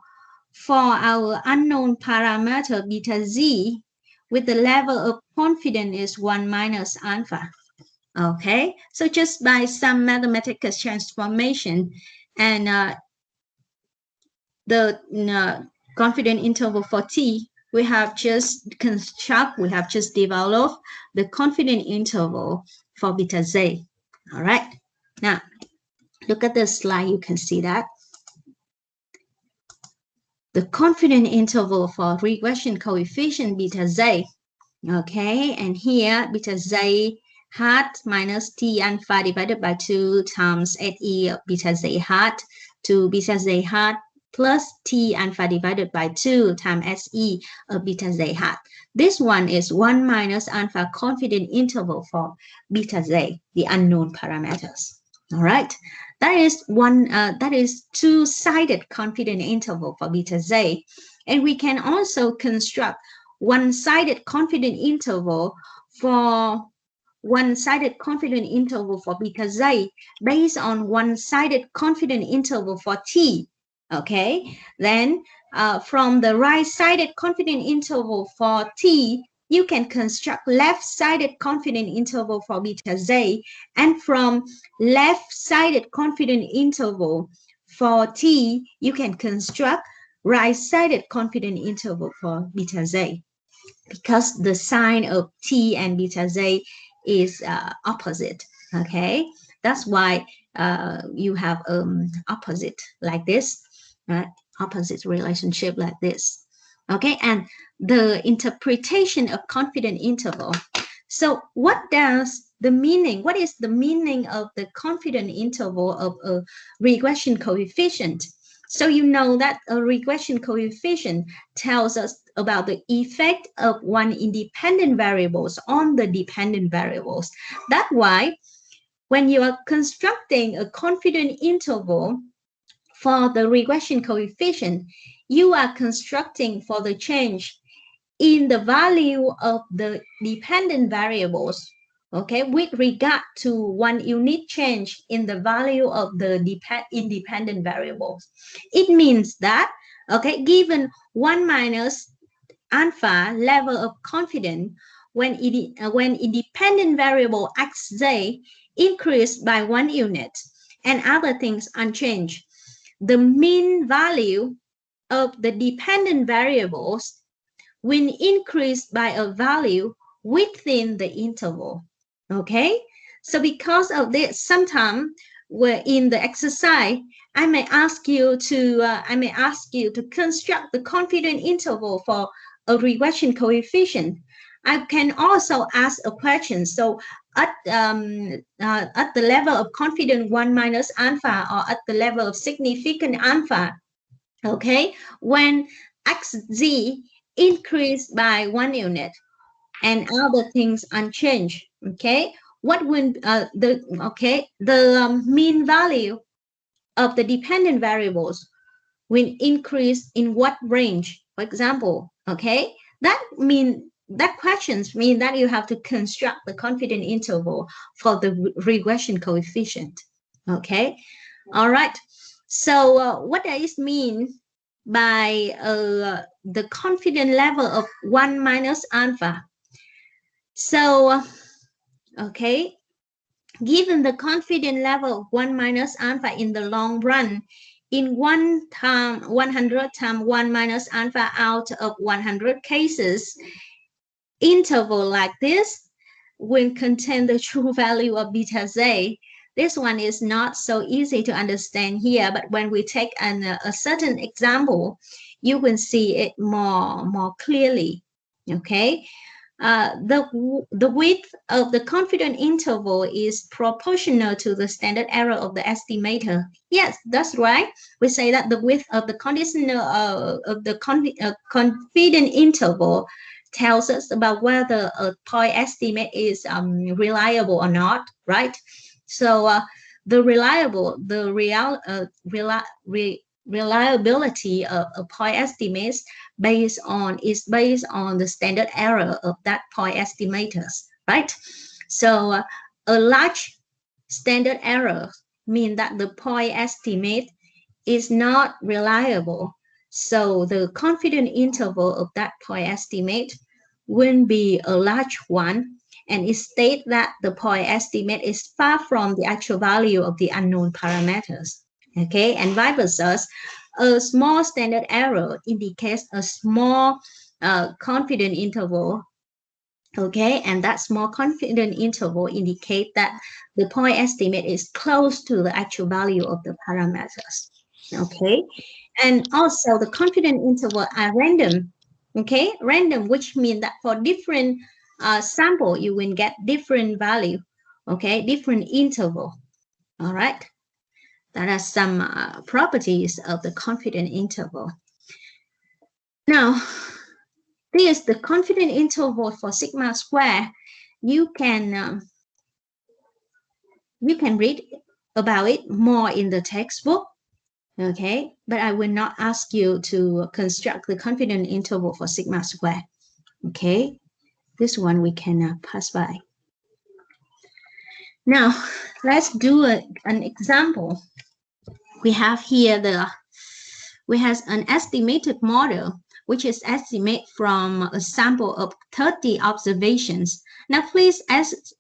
for our unknown parameter beta z with the level of confidence is 1 minus alpha. Okay, so just by some mathematical transformation and the confidence interval for t, we have just developed the confidence interval for beta z. All right, now look at the slide, you can see that the confidence interval for regression coefficient beta z, okay, and here beta z hat minus t alpha divided by 2 times SE of beta z hat to beta z hat plus t alpha divided by 2 times SE of beta z hat. This one is 1 minus alpha confidence interval for beta z, the unknown parameters. All right, that is two-sided confidence interval for beta z, and we can also construct one-sided confidence interval for beta z based on one-sided confidence interval for t. Okay, then from the right-sided confidence interval for t, you can construct left-sided confidence interval for beta z, and from left-sided confidence interval for t, you can construct right-sided confidence interval for beta z, because the sign of t and beta z is opposite. Okay, that's why you have opposite like this, right? Opposite relationship like this. Okay, and the interpretation of confidence interval. So what is the meaning of the confidence interval of a regression coefficient? So you know that a regression coefficient tells us about the effect of one independent variables on the dependent variables. That's why when you are constructing a confidence interval for the regression coefficient, you are constructing for the change in the value of the dependent variables, okay, with regard to one unit change in the value of the independent variables. It means that, okay, given 1 minus alpha level of confidence, when independent variable xj increased by 1 unit and other things unchanged, the mean value of the dependent variables will increase by a value within the interval. Okay, so because of this, sometimes in the exercise, I may ask you to construct the confidence interval for a regression coefficient. I can also ask a question. So at the level of confidence 1 minus alpha, or at the level of significant alpha, okay, when xz increased by 1 unit and other things unchanged, okay, what will the mean value of the dependent variables will increase in what range, for example? Okay, that questions mean that you have to construct the confidence interval for the regression coefficient. Okay, all right. So what does it mean by the confidence level of 1 minus alpha? So, okay, given the confidence level of 1 minus alpha in the long run, in 100 times 1 minus alpha out of 100 cases, interval like this will contain the true value of beta z. This one is not so easy to understand here, but when we take a certain example, you will see it more clearly. Okay, the width of the confidence interval is proportional to the standard error of the estimator. Yes, that's right. We say that the width of the conditional of the confidence interval tells us about whether a point estimate is reliable or not, right? So the reliability of a point estimates is based on the standard error of that point estimators, right? So a large standard error means that the point estimate is not reliable. So the confidence interval of that point estimate will be a large one, and it states that the point estimate is far from the actual value of the unknown parameters. Okay, and vice versa, a small standard error indicates a small confidence interval. Okay, and that small confidence interval indicates that the point estimate is close to the actual value of the parameters. Okay, and also the confidence interval are random. Okay, random, which means that for different sample, you will get different value. Okay, different interval. All right. That are some properties of the confidence interval. Now, this is the confidence interval for sigma square. You can read about it more in the textbook, okay? But I will not ask you to construct the confidence interval for sigma square, okay? This one we can pass by. Now, let's do an we have here an estimated model which is estimate from a sample of 30 observations. Now, please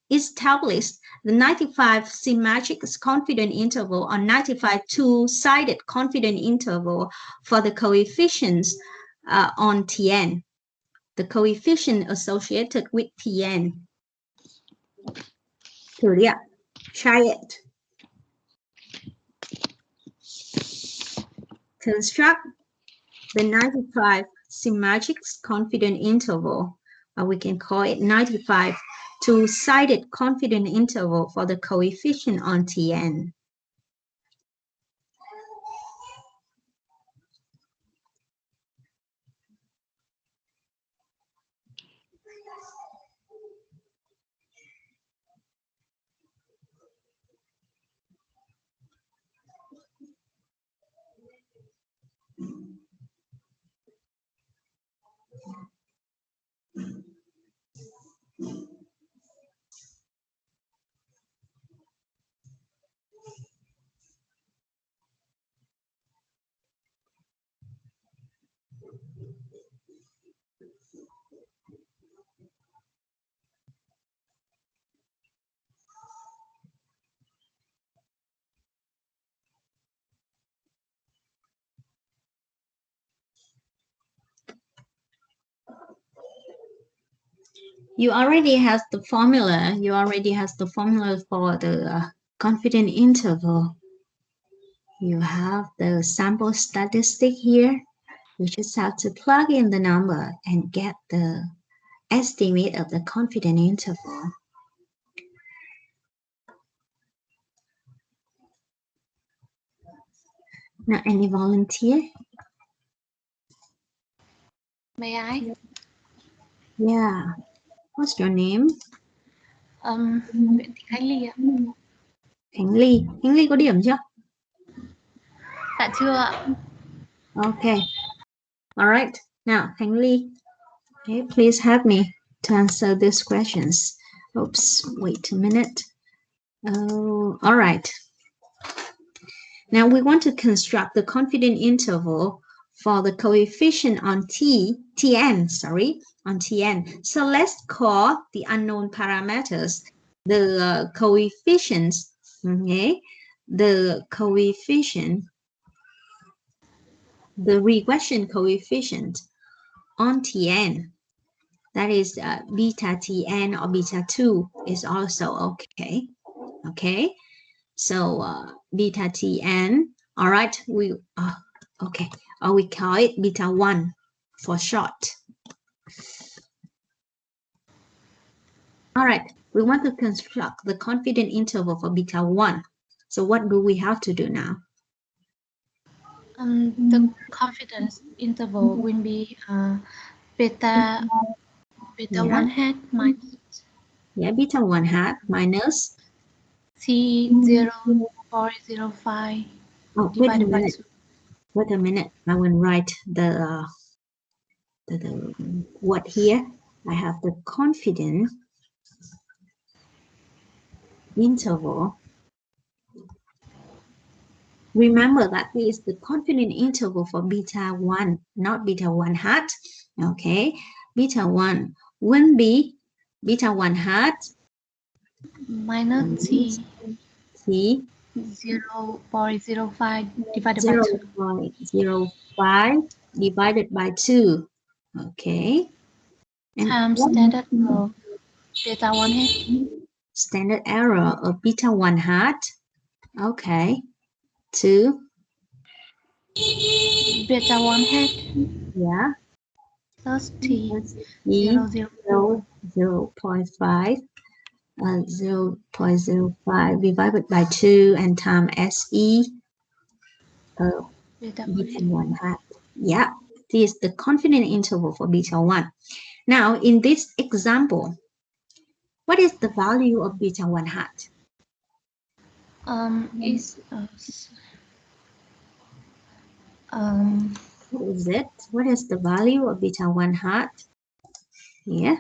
establish the 95 symmetric confidence interval or 95 two-sided confidence interval for the coefficients on Tn, the coefficient associated with Tn. Thử đi ạ. Try it. Construct the 95 symmetric confidence interval, or we can call it 95 two-sided confidence interval for the coefficient on Tn. You already have the formula. You already have the formula for the confidence interval. You have the sample statistic here. You just have to plug in the number and get the estimate of the confidence interval. Now, any volunteer? May I? Yeah. What's your name? Nguyễn Thị Khánh Ly ạ. Khánh Ly. Khánh Ly có điểm chưa? Dạ chưa ạ. Okay. All right. Now, Khánh Ly, okay, please help me to answer these questions. Oops, wait a minute. Oh, all right. Now we want to construct the confidence interval for the coefficient on Tn. So let's call the unknown parameters the coefficients. Okay, the coefficient, the regression coefficient on Tn. That is beta Tn or beta 2 is also okay. Okay. So beta Tn, all right, we okay, or we call it beta 1 for short. All right, we want to construct the confidence interval for beta 1. So what do we have to do now? The confidence interval will be beta 1 hat minus beta 1 hat minus C0.05 divided by 2. Wait a minute. I will write the what here. I have the confidence interval. Remember that is the confidence interval for beta 1, not beta 1 hat. Okay, beta 1 will be beta 1 hat minus C 0.05 divided by 2. 0.05 divided by 2. Okay. And times standard of beta 1 hat. Standard error of beta 1 hat. Okay. 2. Beta 1 hat. Yeah. Plus T 0.5. 0.05 divided by 2 and times SE beta 1 hat. Yeah, this is the confidence interval for beta 1. Now, in this example, what is the value of beta 1 hat? What is it? What is the value of beta 1 hat? Yeah.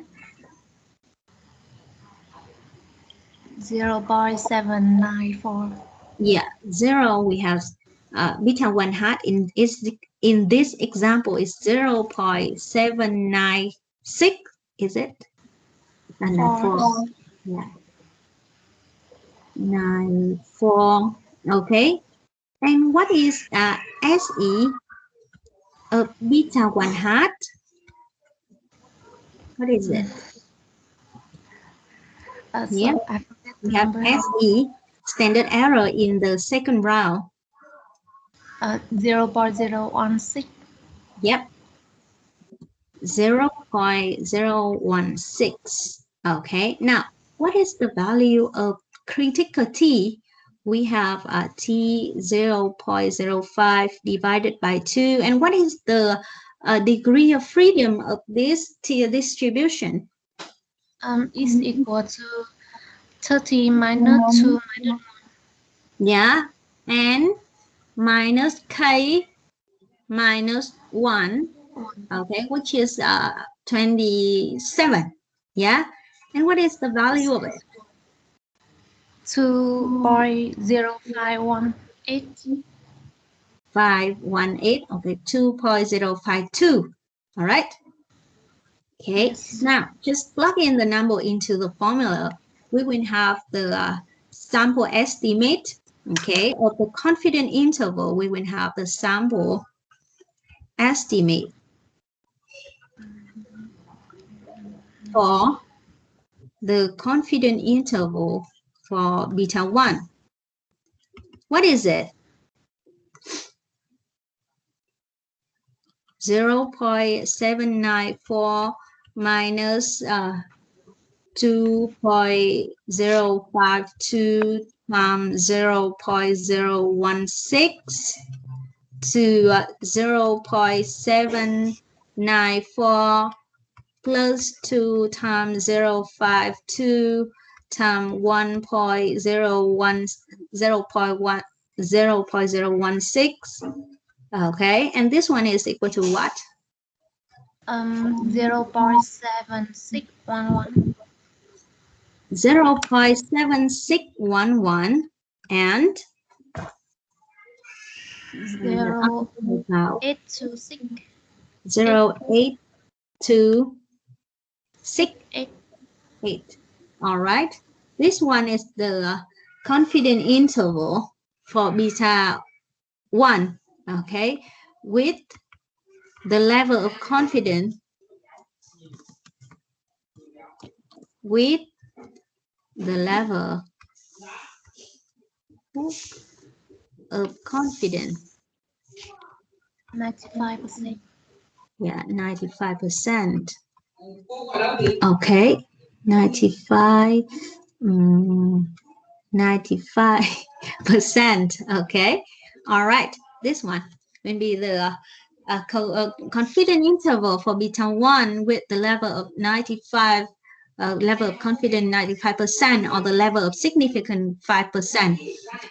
0.794. Yeah, 0 we have beta 1 hat in this example is 0.796, is it? And 4. Yeah. 94. Okay. And what is SE of beta 1 hat? What is it? Here So I forget the we have number. SE, standard error in the second round. 0.016. Yep. 0.016. Okay. Now, what is the value of critical T? We have T 0.05 divided by 2. And what is the degree of freedom of this T distribution? Is equal to 30 minus 2 minus 1. Yeah. And minus K minus 1. Okay, which is 27. Yeah. And what is the value of it? 2.0518. 518. Okay, 2.052. All right. Okay. Yes. Now just plug in the number into the formula. We will have the sample estimate. Okay, of the confidence interval. We will have the sample estimate for the confidence interval for beta 1. What is it? 0.794 minus 2.052 times 0.016 to 0.794 plus 2 times 0.52 times 0.016. Okay, and this one is equal to what? 0.7611. 0.7611 and 0.826. 0.8268. All right, this one is the confidence interval for beta 1. Okay, with the level of confidence with the level of confidence. 95%. Yeah, 95%. Okay, 95, 95%. Okay, all right. This one will be the confidence interval for beta 1 with the level of 95. Level of confidence 95% or the level of significant 5%,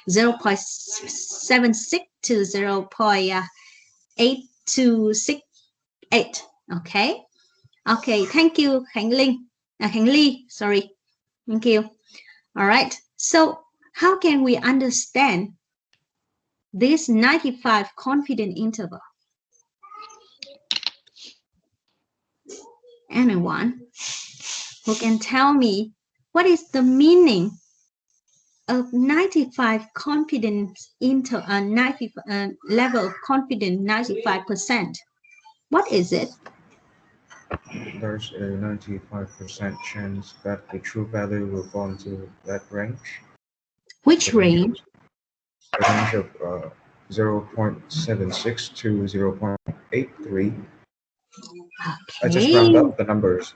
0.76 to 0.8268. Okay. Okay. Thank you, Khánh Ly. Sorry. Thank you. All right. So how can we understand this 95 confidence interval? Anyone who can tell me what is the meaning of 95 confidence level of confidence 95%? What is it? There's a 95% chance that the true value will fall into that range. Which range? A range of 0.76 to 0.83. I just round up the numbers.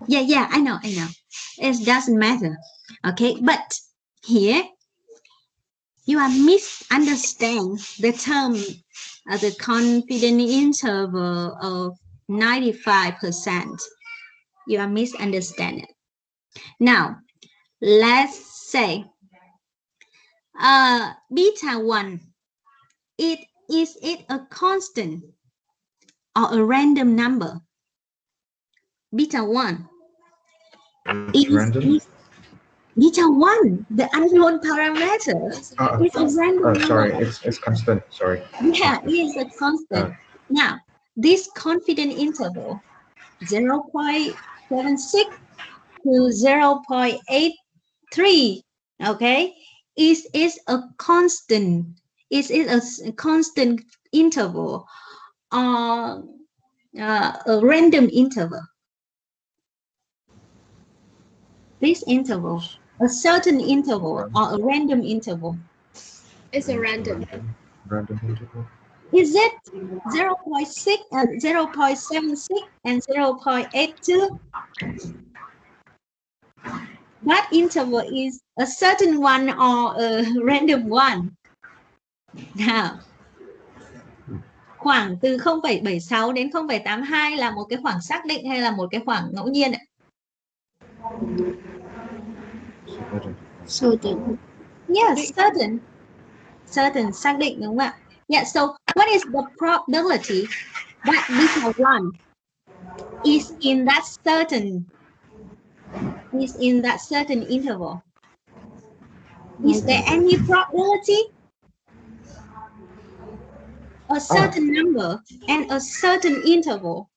Yeah, I know. It doesn't matter. Okay, but here you are misunderstand the term the confidence interval of 95%. You are misunderstanding. Now, let's say beta 1, is it a constant or a random number? Beta 1. It's random. Beta 1, the unknown parameter, is a random sorry, number. it's constant. Sorry. Yeah, it is a constant. Now, this confidence interval, 0.76 to 0.83, okay, is a constant. It is a constant interval or a random interval. This interval, a certain interval or a random interval. It's a random. Random interval. Is it 0.6 and 0.76 and 0.82? That interval is a certain one or a random one. Nào, khoảng từ 0,76 đến 0,82 là một cái khoảng xác định hay là một cái khoảng ngẫu nhiên ạ? Certain. Yes, certain. Certain, xác định đúng không ạ? Yeah, so what is the probability that beta 1 is in that certain interval? Is there any probability? A certain number and a certain interval.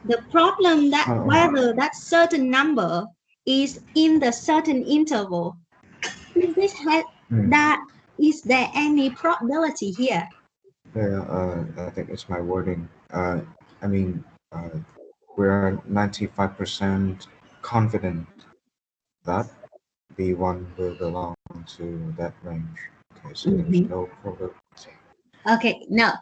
The problem that whether that certain number is in the certain interval. Is there any probability here? Yeah, I think it's my wording. I mean, we're 95% confident that B1 will belong to that range. Okay, so there's no probability. Okay, now,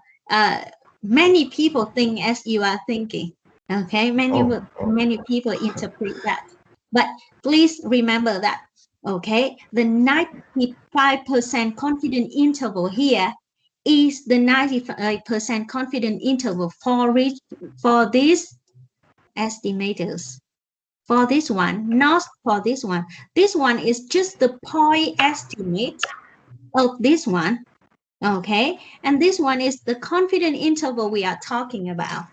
many people think as you are thinking. Okay, many people interpret that. But please remember that, okay, the 95% confident interval here is the 95% confident interval for these estimators. For this one, not for this one. This one is just the point estimate of this one, okay? And this one is the confident interval we are talking about.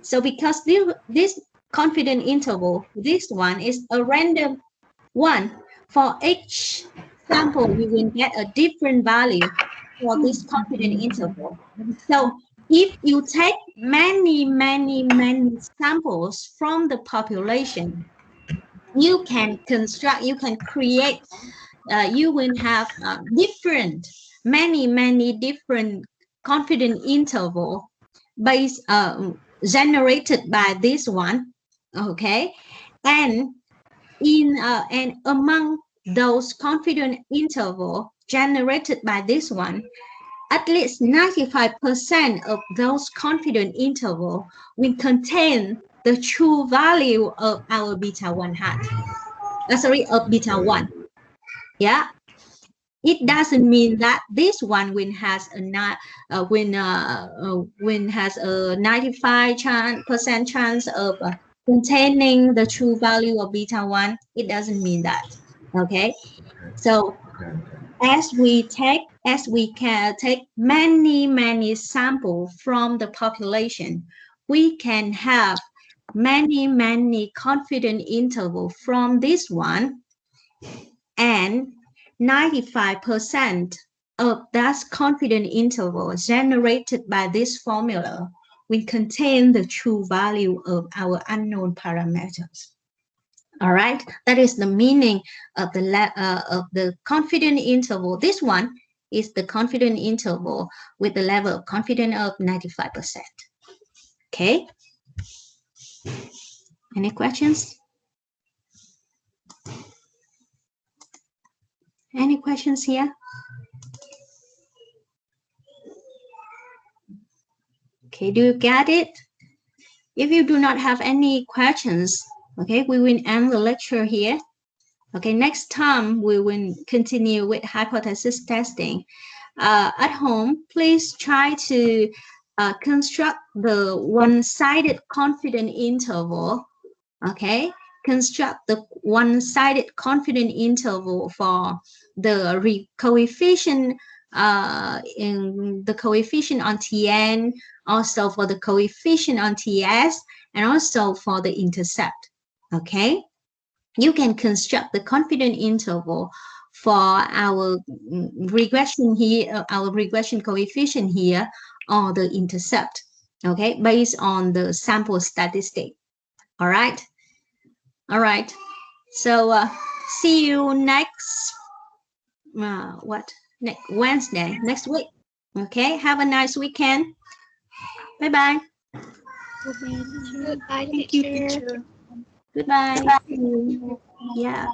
So because this confident interval, this one is a random one. For each sample, we will get a different value for this confident interval. So if you take many samples from the population, you can construct, you can create, you will have many different confident interval based generated by this one, okay, and among those confident interval generated by this one, at least 95% of those confident interval will contain the true value of our beta 1 hat. Of beta 1. Yeah. It doesn't mean that this one has a 95% chance of containing the true value of beta 1. It doesn't mean that. Okay. So as we can take many samples from the population, we can have many confident interval from this one, and 95% of that confident interval generated by this formula will contain the true value of our unknown parameters. All right, that is the meaning of the confident interval. This one is the confident interval with the level of confidence of 95%. Okay. Any questions? Any questions here? Okay, do you get it? If you do not have any questions, okay, we will end the lecture here. Okay, next time we will continue with hypothesis testing. At home, please try to construct the one-sided confidence interval. Okay, construct the one-sided confidence interval for the coefficient in the coefficient on Tn, also for the coefficient on Ts, and also for the intercept. Okay, you can construct the confidence interval for our regression here, our regression coefficient here, or the intercept, okay, based on the sample statistic. All right. All right. So see you next next Wednesday, next week. Okay. Have a nice weekend. Bye bye. Goodbye, Thank you, teacher. teacher. Goodbye. Yeah.